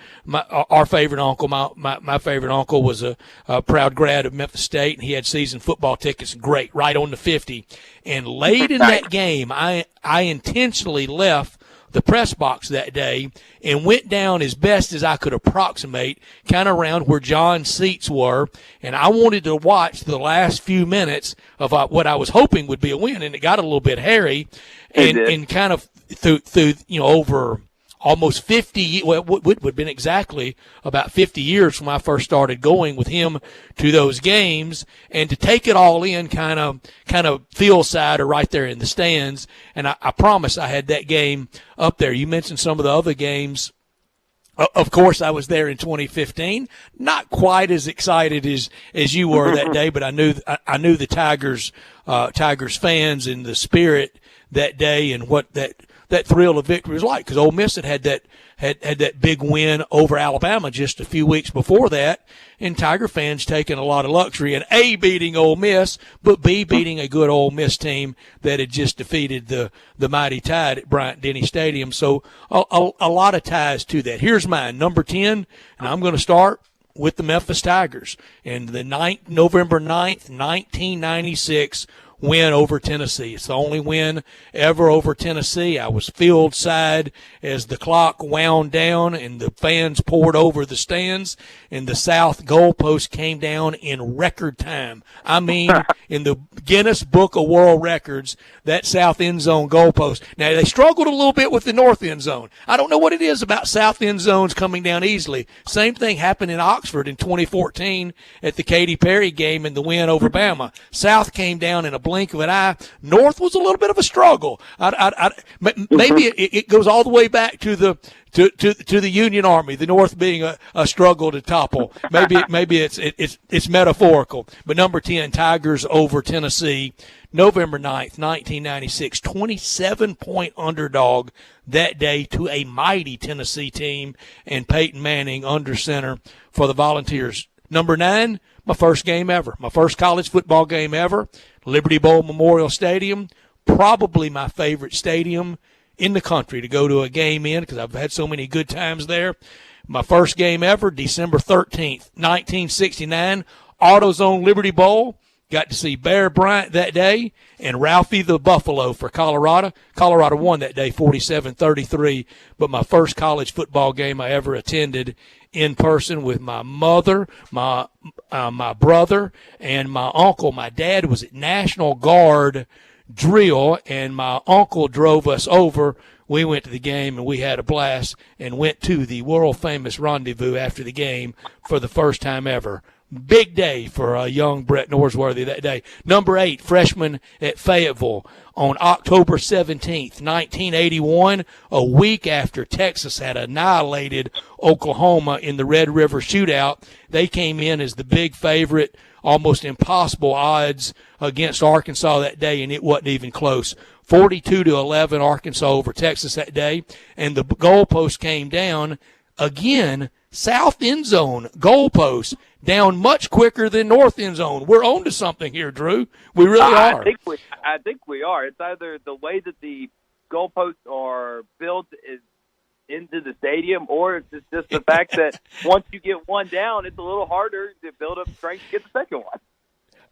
Our favorite uncle, my favorite uncle was a proud grad of Memphis State, and he had season football tickets, great, right on the 50. And late in that game, I intentionally left the press box that day and went down as best as I could approximate, kind of around where John's seats were, and I wanted to watch the last few minutes of what I was hoping would be a win, and it got a little bit hairy, and kind of through over almost 50, well, it would have been exactly about 50 years from when I first started going with him to those games, and to take it all in kind of field side or right there in the stands. And I promise I had that game up there. You mentioned some of the other games. Of course, I was there in 2015. Not quite as excited as you were that day, but I knew the Tigers fans and the spirit that day and what that thrill of victory was like, because Ole Miss had that big win over Alabama just a few weeks before that, and Tiger fans taking a lot of luxury in A, beating Ole Miss, but B, beating a good Ole Miss team that had just defeated the Mighty Tide at Bryant-Denny Stadium. So a lot of ties to that. Here's mine, number 10, and I'm going to start with the Memphis Tigers. And the November 9th, 1996 win over Tennessee. It's the only win ever over Tennessee. I was field side as the clock wound down and the fans poured over the stands, and the south goalpost came down in record time. I mean, in the Guinness Book of World Records, that south end zone goalpost. Now, they struggled a little bit with the north end zone. I don't know what it is about south end zones coming down easily. Same thing happened in Oxford in 2014 at the Katy Perry game in the win over Bama. South came down in a blink of an eye. North was a little bit of a struggle. Maybe it goes all the way back to the Union Army, the North being a struggle to topple. Maybe it's metaphorical. But number 10, Tigers over Tennessee, November 9th, 1996, 27-point underdog that day to a mighty Tennessee team, and Peyton Manning under center for the Volunteers. Number 9, my first game ever, my first college football game ever, Liberty Bowl Memorial Stadium, probably my favorite stadium in the country to go to a game in because I've had so many good times there. My first game ever, December 13th, 1969, AutoZone Liberty Bowl. Got to see Bear Bryant that day and Ralphie the Buffalo for Colorado. Colorado won that day 47-33, but my first college football game I ever attended in person with my mother, my brother, and my uncle. My dad was at National Guard drill, and my uncle drove us over. We went to the game, and we had a blast and went to the world-famous rendezvous after the game for the first time ever. Big day for a young Brett Norsworthy that day. Number 8, freshman at Fayetteville on October 17th, 1981, a week after Texas had annihilated Oklahoma in the Red River Shootout. They came in as the big favorite, almost impossible odds against Arkansas that day, and it wasn't even close. 42-11 Arkansas over Texas that day, and the goalpost came down again. South end zone goalpost down much quicker than north end zone. We're on to something here, Drew. We really are. I think we are. It's either the way that the goalposts are built is into the stadium, or it's just the fact that once you get one down, it's a little harder to build up strength to get the second one.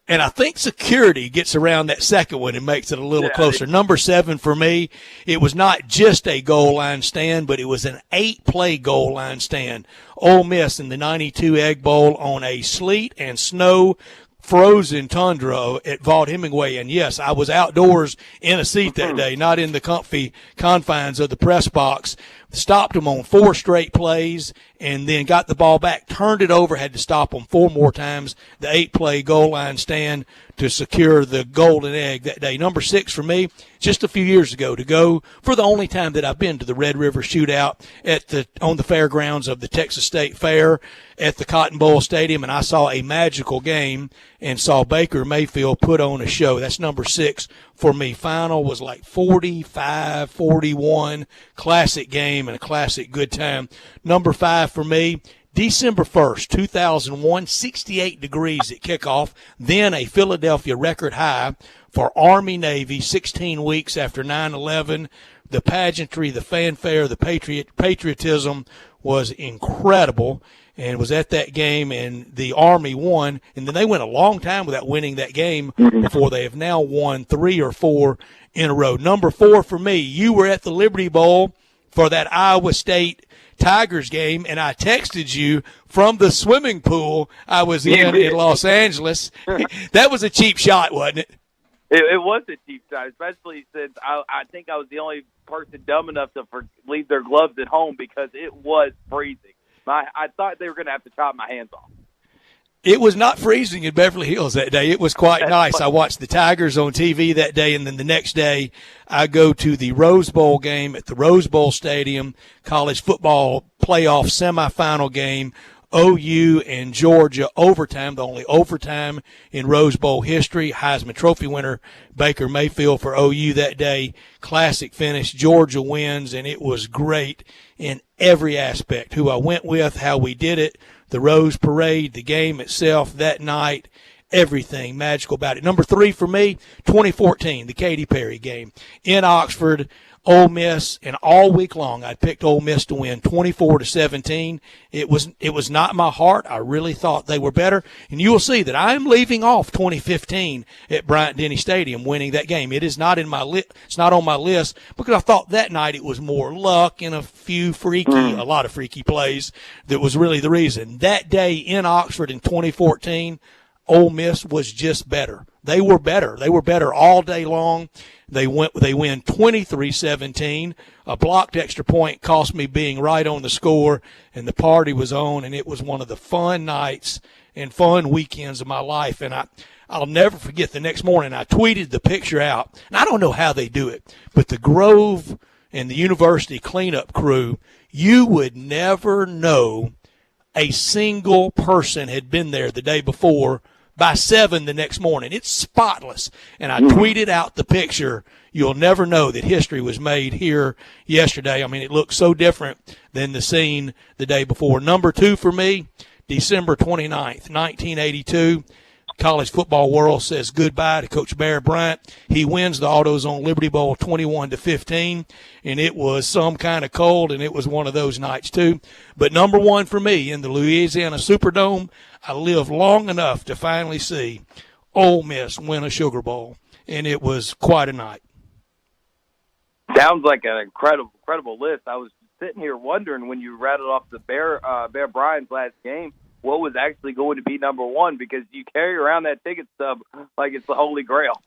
And I think security gets around that second one and makes it a little closer. Number 7 for me, it was not just a goal line stand, but it was an 8-play goal line stand. Ole Miss in the 92 Egg Bowl on a sleet and snow frozen tundra at Vaught Hemingway. And, yes, I was outdoors in a seat that day, not in the comfy confines of the press box. Stopped them on 4 straight plays and then got the ball back, turned it over, had to stop them 4 more times, the 8-play goal line stand to secure the golden egg that day. Number 6 for me, just a few years ago, to go for the only time that I've been to the Red River Shootout on the fairgrounds of the Texas State Fair at the Cotton Bowl Stadium, and I saw a magical game and saw Baker Mayfield put on a show. That's number 6 for me. Final was like 45-41, classic game and a classic good time. Number 5 for me, December 1st, 2001, 68 degrees at kickoff, then a Philadelphia record high for Army-Navy 16 weeks after 9/11. The pageantry, the fanfare, the patriotism was incredible, and was at that game, and the Army won, and then they went a long time without winning that game before they have now won 3 or 4 in a row. Number 4 for me, you were at the Liberty Bowl for that Iowa State Tigers game, and I texted you from the swimming pool I was in Los Angeles. That was a cheap shot, wasn't it? It was a cheap shot, especially since I think I was the only person dumb enough to leave their gloves at home because it was freezing. I thought they were going to have to chop my hands off. It was not freezing in Beverly Hills that day. It was quite nice. I watched the Tigers on TV that day, and then the next day I go to the Rose Bowl game at the Rose Bowl Stadium, college football playoff semifinal game, OU and Georgia overtime, the only overtime in Rose Bowl history. Heisman Trophy winner Baker Mayfield for OU that day. Classic finish. Georgia wins, and it was great in every aspect. Who I went with, how we did it, the Rose Parade, the game itself that night, everything magical about it. Number 3 for me, 2014, the Katy Perry game in Oxford Ole Miss, and all week long I picked Ole Miss to win 24-17. It was not my heart. I really thought they were better, and you will see that I am leaving off 2015 at Bryant-Denny Stadium winning that game. It is not in my it's not on my list because I thought that night it was more luck and a lot of freaky plays that was really the reason. That day in Oxford in 2014, Ole Miss was just better. They were better. They were better all day long. They win 23-17. A blocked extra point cost me being right on the score, and the party was on, and it was one of the fun nights and fun weekends of my life. And I'll never forget the next morning I tweeted the picture out. And I don't know how they do it, but the Grove and the university cleanup crew, you would never know a single person had been there the day before by 7 the next morning. It's spotless. And I tweeted out the picture. You'll never know that history was made here yesterday. I mean, it looks so different than the scene the day before. Number 2 for me, December 29th, 1982. College football world says goodbye to Coach Bear Bryant. He wins the AutoZone Liberty Bowl 21-15, and it was some kind of cold, and it was one of those nights too. But number 1 for me in the Louisiana Superdome, I lived long enough to finally see Ole Miss win a Sugar Bowl, and it was quite a night. Sounds like an incredible list. I was sitting here wondering when you rattled off the Bear Bryant's last game, what was actually going to be number 1, because you carry around that ticket stub like it's the Holy Grail.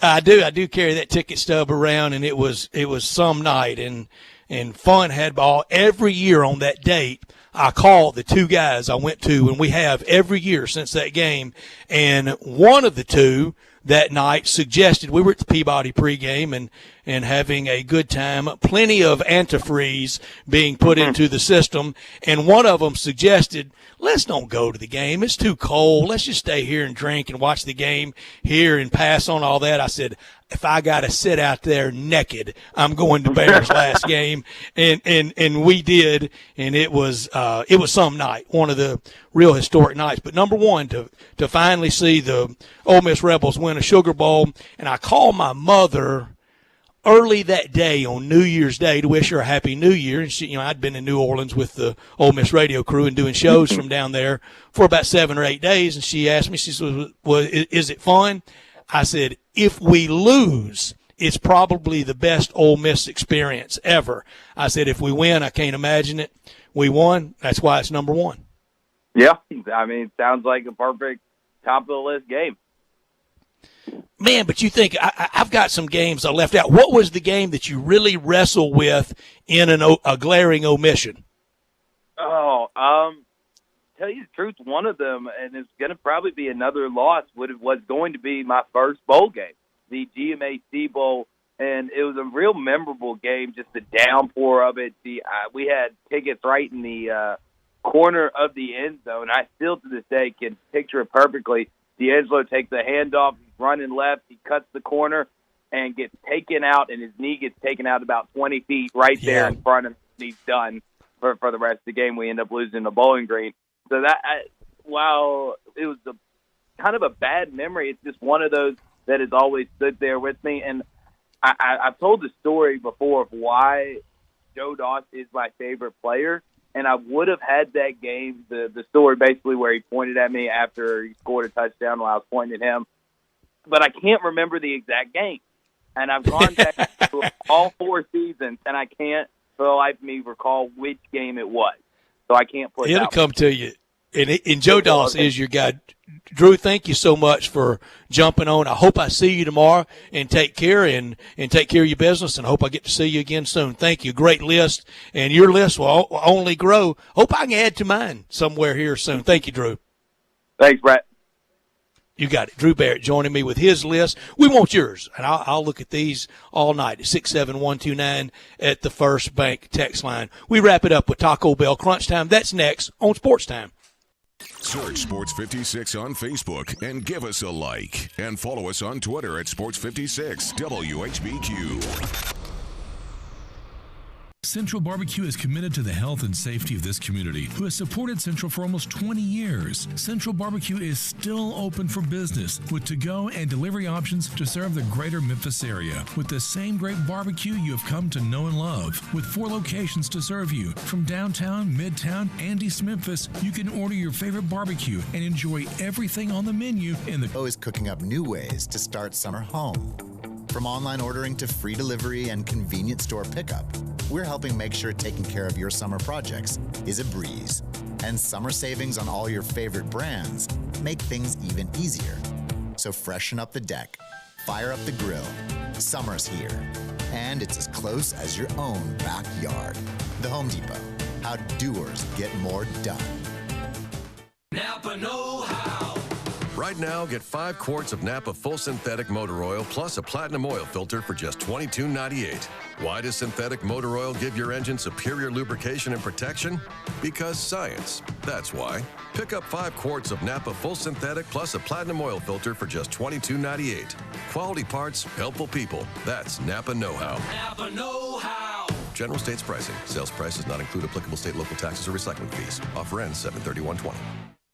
I do carry that ticket stub around, and it was some night, and fun had ball. Every year on that date, I called the 2 guys I went to, and we have every year since that game, and one of the 2 that night suggested, we were at the Peabody pregame and having a good time, plenty of antifreeze being put into the system, and one of them suggested, let's don't go to the game. It's too cold. Let's just stay here and drink and watch the game here and pass on all that. I said, if I got to sit out there naked, I'm going to Bears last game. And we did. And it was some night, one of the real historic nights. But number 1, to finally see the Ole Miss Rebels win a Sugar Bowl. And I called my mother early that day on New Year's Day to wish her a Happy New Year. And she, I'd been in New Orleans with the Ole Miss radio crew and doing shows from down there for about 7 or 8 days. And she asked me, she said, well, is it fun? I said, if we lose, it's probably the best Ole Miss experience ever. I said, if we win, I can't imagine it. We won. That's why it's number 1. Yeah. I mean, it sounds like a perfect top-of-the-list game. Man, but you think I've got some games I left out. What was the game that you really wrestle with in a glaring omission? Tell you the truth, one of them, and it's going to probably be another loss, was going to be my first bowl game, the GMAC Bowl, and it was a real memorable game, just the downpour of it. We had tickets right in the corner of the end zone. I still, to this day, can picture it perfectly. D'Angelo takes the handoff, he's running left, he cuts the corner, and gets taken out, and his knee gets taken out about 20 feet right there in front of him. He's done for the rest of the game. We end up losing the Bowling Green. So while it was kind of a bad memory, it's just one of those that has always stood there with me. And I've told the story before of why Joe Doss is my favorite player. And I would have had that game, the story basically where he pointed at me after he scored a touchdown while I was pointing at him. But I can't remember the exact game. And I've gone back to all 4 seasons, and I can't, for the life of me, recall which game it was. So I can't put it It'll come to you. And Joe Doss is your guy. Drew, thank you so much for jumping on. I hope I see you tomorrow, and take care and take care of your business, and hope I get to see you again soon. Thank you. Great list, and your list will only grow. Hope I can add to mine somewhere here soon. Thank you, Drew. Thanks, Brett. You got it. Drew Barrett joining me with his list. We want yours, and I'll look at these all night at 67129 at the First Bank text line. We wrap it up with Taco Bell Crunch Time. That's next on Sports Time. Search Sports 56 on Facebook and give us a like. And follow us on Twitter at Sports 56 WHBQ. Central Barbecue is committed to the health and safety of this community, who has supported Central for almost 20 years. Central Barbecue is still open for business with to-go and delivery options to serve the greater Memphis area with the same great barbecue you have come to know and love. With 4 locations to serve you, from downtown, midtown, and East Memphis, you can order your favorite barbecue and enjoy everything on the menu in the is cooking up new ways to start summer home. From online ordering to free delivery and convenient store pickup, we're helping make sure taking care of your summer projects is a breeze. And summer savings on all your favorite brands make things even easier. So freshen up the deck, fire up the grill. Summer's here, and it's as close as your own backyard. The Home Depot. How doers get more done. Napa know-how. Right now, get 5 quarts of Napa Full Synthetic Motor Oil plus a Platinum Oil filter for just $22.98. Why does synthetic motor oil give your engine superior lubrication and protection? Because science. That's why. Pick up 5 quarts of Napa Full Synthetic plus a Platinum Oil filter for just $22.98. Quality parts, helpful people. That's Napa know-how. Napa know-how. General States pricing. Sales price does not include applicable state, local taxes, or recycling fees. Offer ends 7/31/20.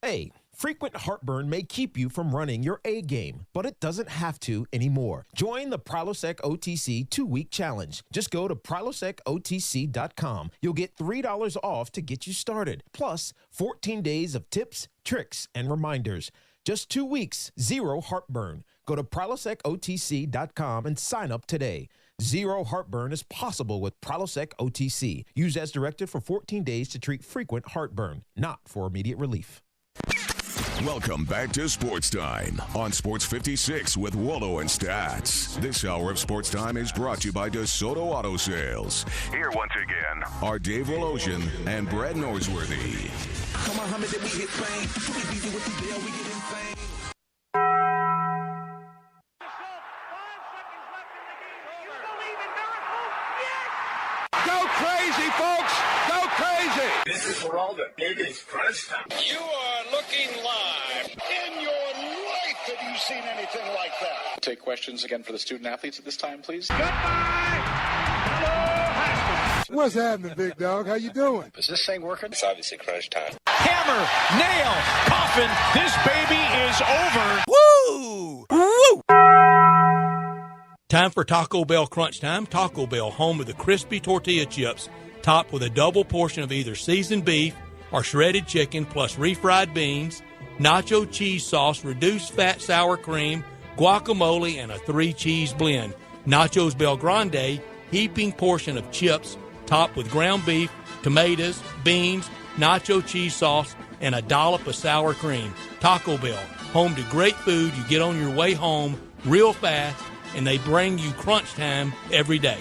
Hey, frequent heartburn may keep you from running your A game, but it doesn't have to anymore. Join the Prilosec OTC 2-week challenge. Just go to prilosecotc.com. You'll get $3 off to get you started, plus 14 days of tips, tricks, and reminders. Just 2 weeks, 0 heartburn. Go to prilosecotc.com and sign up today. 0 heartburn is possible with Prilosec OTC. Use as directed for 14 days to treat frequent heartburn, not for immediate relief. Welcome back to Sports Time on Sports 56 with Waldo and Stats. This hour of Sports Time is brought to you by DeSoto Auto Sales. Here once again are Dave Woloshin and Brad Norsworthy. Come on, Muhammad, then we hit fame. We busy with the deal, we get insane. Go crazy, folks! Go crazy! This is for all the biggest crunch time. You are looking live. In your life have you seen anything like that? Take questions again for the student athletes at this time, please. What's happening, big dog? How you doing? Is this thing working? It's obviously crunch time. Hammer, nail, coffin. This baby is over. Woo! Woo! Time for Taco Bell Crunch Time. Taco Bell, home of the crispy tortilla chips, topped with a double portion of either seasoned beef or shredded chicken, plus refried beans, nacho cheese sauce, reduced fat sour cream, guacamole, and a 3-cheese blend. Nachos Bel Grande, heaping portion of chips, topped with ground beef, tomatoes, beans, nacho cheese sauce, and a dollop of sour cream. Taco Bell, home to great food you get on your way home real fast, and they bring you crunch time every day.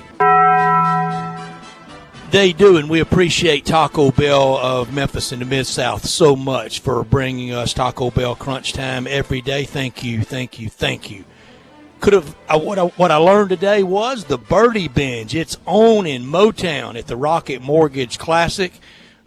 They do, and we appreciate Taco Bell of Memphis and the Mid-South so much for bringing us Taco Bell Crunch Time every day. Thank you, thank you, thank you. What I learned today was the Birdie Binge. It's on in Motown at the Rocket Mortgage Classic.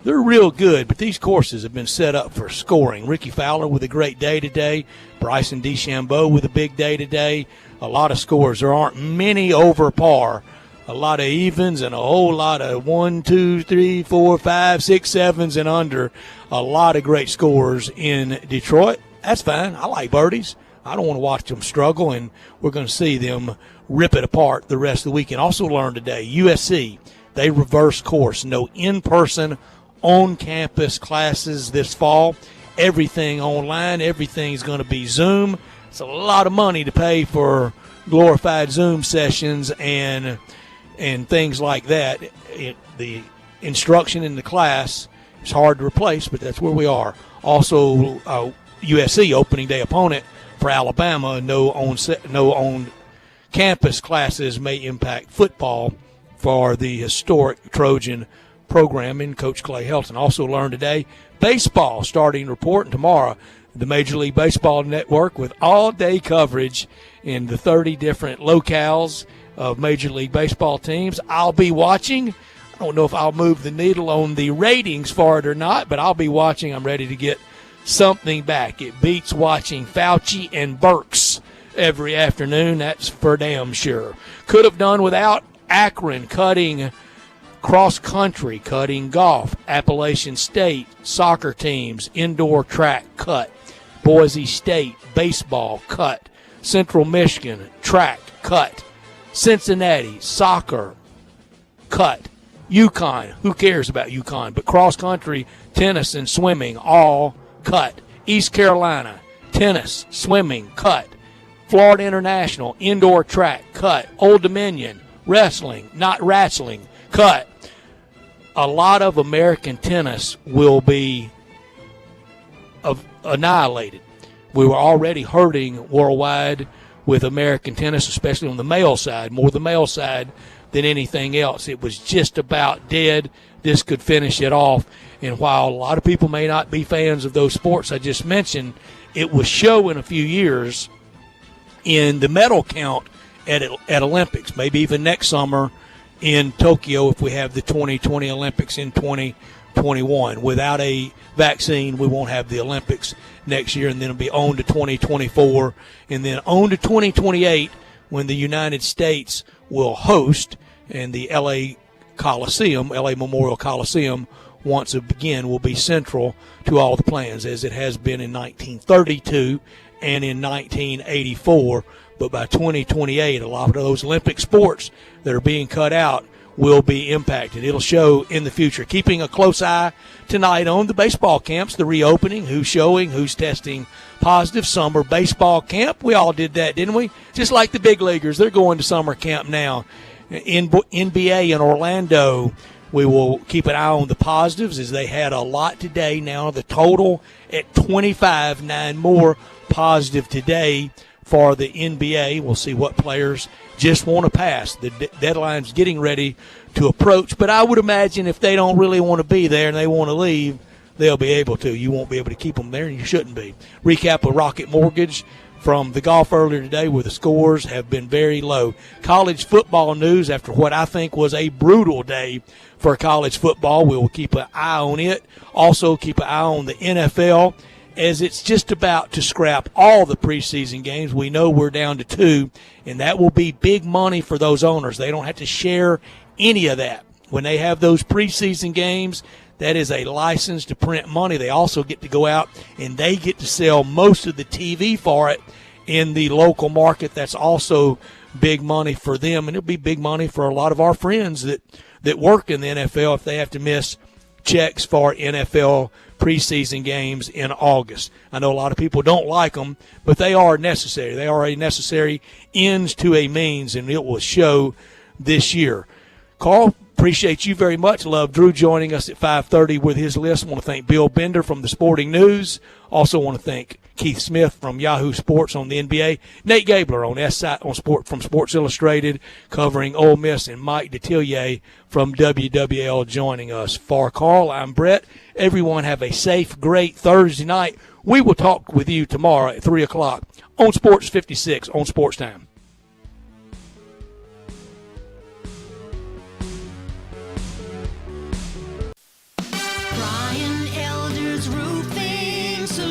They're real good, but these courses have been set up for scoring. Ricky Fowler with a great day today. Bryson DeChambeau with a big day today. A lot of scores. There aren't many over par. A lot of evens and a whole lot of 1, 2, 3, 4, 5, 6, 7s and under. A lot of great scores in Detroit. That's fine. I like birdies. I don't want to watch them struggle, and we're going to see them rip it apart the rest of the weekend. Also learned today, USC, they reverse course. No in-person, on-campus classes this fall. Everything online. Everything's going to be Zoom. It's a lot of money to pay for glorified Zoom sessions and things like that. The instruction in the class is hard to replace, but that's where we are. Also, USC opening day opponent for Alabama. No on-campus classes may impact football for the historic Trojan program in Coach Clay Helton. Also learned today, baseball starting reporting tomorrow. The Major League Baseball Network with all-day coverage in the 30 different locales of Major League Baseball teams. I'll be watching. I don't know if I'll move the needle on the ratings for it or not, but I'll be watching. I'm ready to get something back. It beats watching Fauci and Burks every afternoon. That's for damn sure. Could have done without Akron cutting Cross country, cutting, golf. Appalachian State, soccer teams, indoor track, cut. Boise State, baseball, cut. Central Michigan, track, cut. Cincinnati, soccer, cut. UConn, who cares about UConn? But cross country, tennis, and swimming, all cut. East Carolina, tennis, swimming, cut. Florida International, indoor track, cut. Old Dominion, wrestling, not wrestling, cut. A lot of American tennis will be annihilated. We were already hurting worldwide with American tennis, especially on the male side, more the male side than anything else. It was just about dead. This could finish it off. And while a lot of people may not be fans of those sports I just mentioned, it will show in a few years in the medal count at Olympics, maybe even next summer in Tokyo if we have the 2020 Olympics in 2021. Without a vaccine, we won't have the Olympics next year, and then it'll be on to 2024, and then on to 2028 when the United States will host, and the LA Memorial Coliseum, once again, will be central to all the plans, as it has been in 1932 and in 1984. But by 2028, a lot of those Olympic sports that are being cut out will be impacted. It'll show in the future. Keeping a close eye tonight on the baseball camps, the reopening, who's showing, who's testing positive. Summer baseball camp, we all did that, didn't we? Just like the big leaguers, they're going to summer camp now. In NBA in Orlando, we will keep an eye on the positives, as they had a lot today. Now the total at 25, 9 more positive today for the NBA. We'll see what players just want to pass. The deadline's getting ready to approach, but I would imagine if they don't really want to be there and they want to leave, they'll be able to. You won't be able to keep them there, and you shouldn't be. Recap of Rocket Mortgage from the golf earlier today, where the scores have been very low. College football news after what I think was a brutal day for college football. We will keep an eye on it. Also keep an eye on the NFL, as it's just about to scrap all the preseason games. We know we're down to 2, and that will be big money for those owners. They don't have to share any of that. When they have those preseason games, that is a license to print money. They also get to go out and they get to sell most of the TV for it in the local market. That's also big money for them, and it'll be big money for a lot of our friends that work in the NFL if they have to miss checks for NFL preseason games in August. I know a lot of people don't like them, but they are necessary. They are a necessary ends to a means, and it will show this year. Carl, appreciate you very much. Love Drew joining us at 5:30 with his list. I want to thank Bill Bender from the Sporting News. Also want to thank Keith Smith from Yahoo Sports on the NBA. Nate Gabler on from Sports Illustrated covering Ole Miss, and Mike Detillier from WWL joining us. For Carl, I'm Brett. Everyone have a safe, great Thursday night. We will talk with you tomorrow at 3 o'clock on Sports 56 on Sportstime.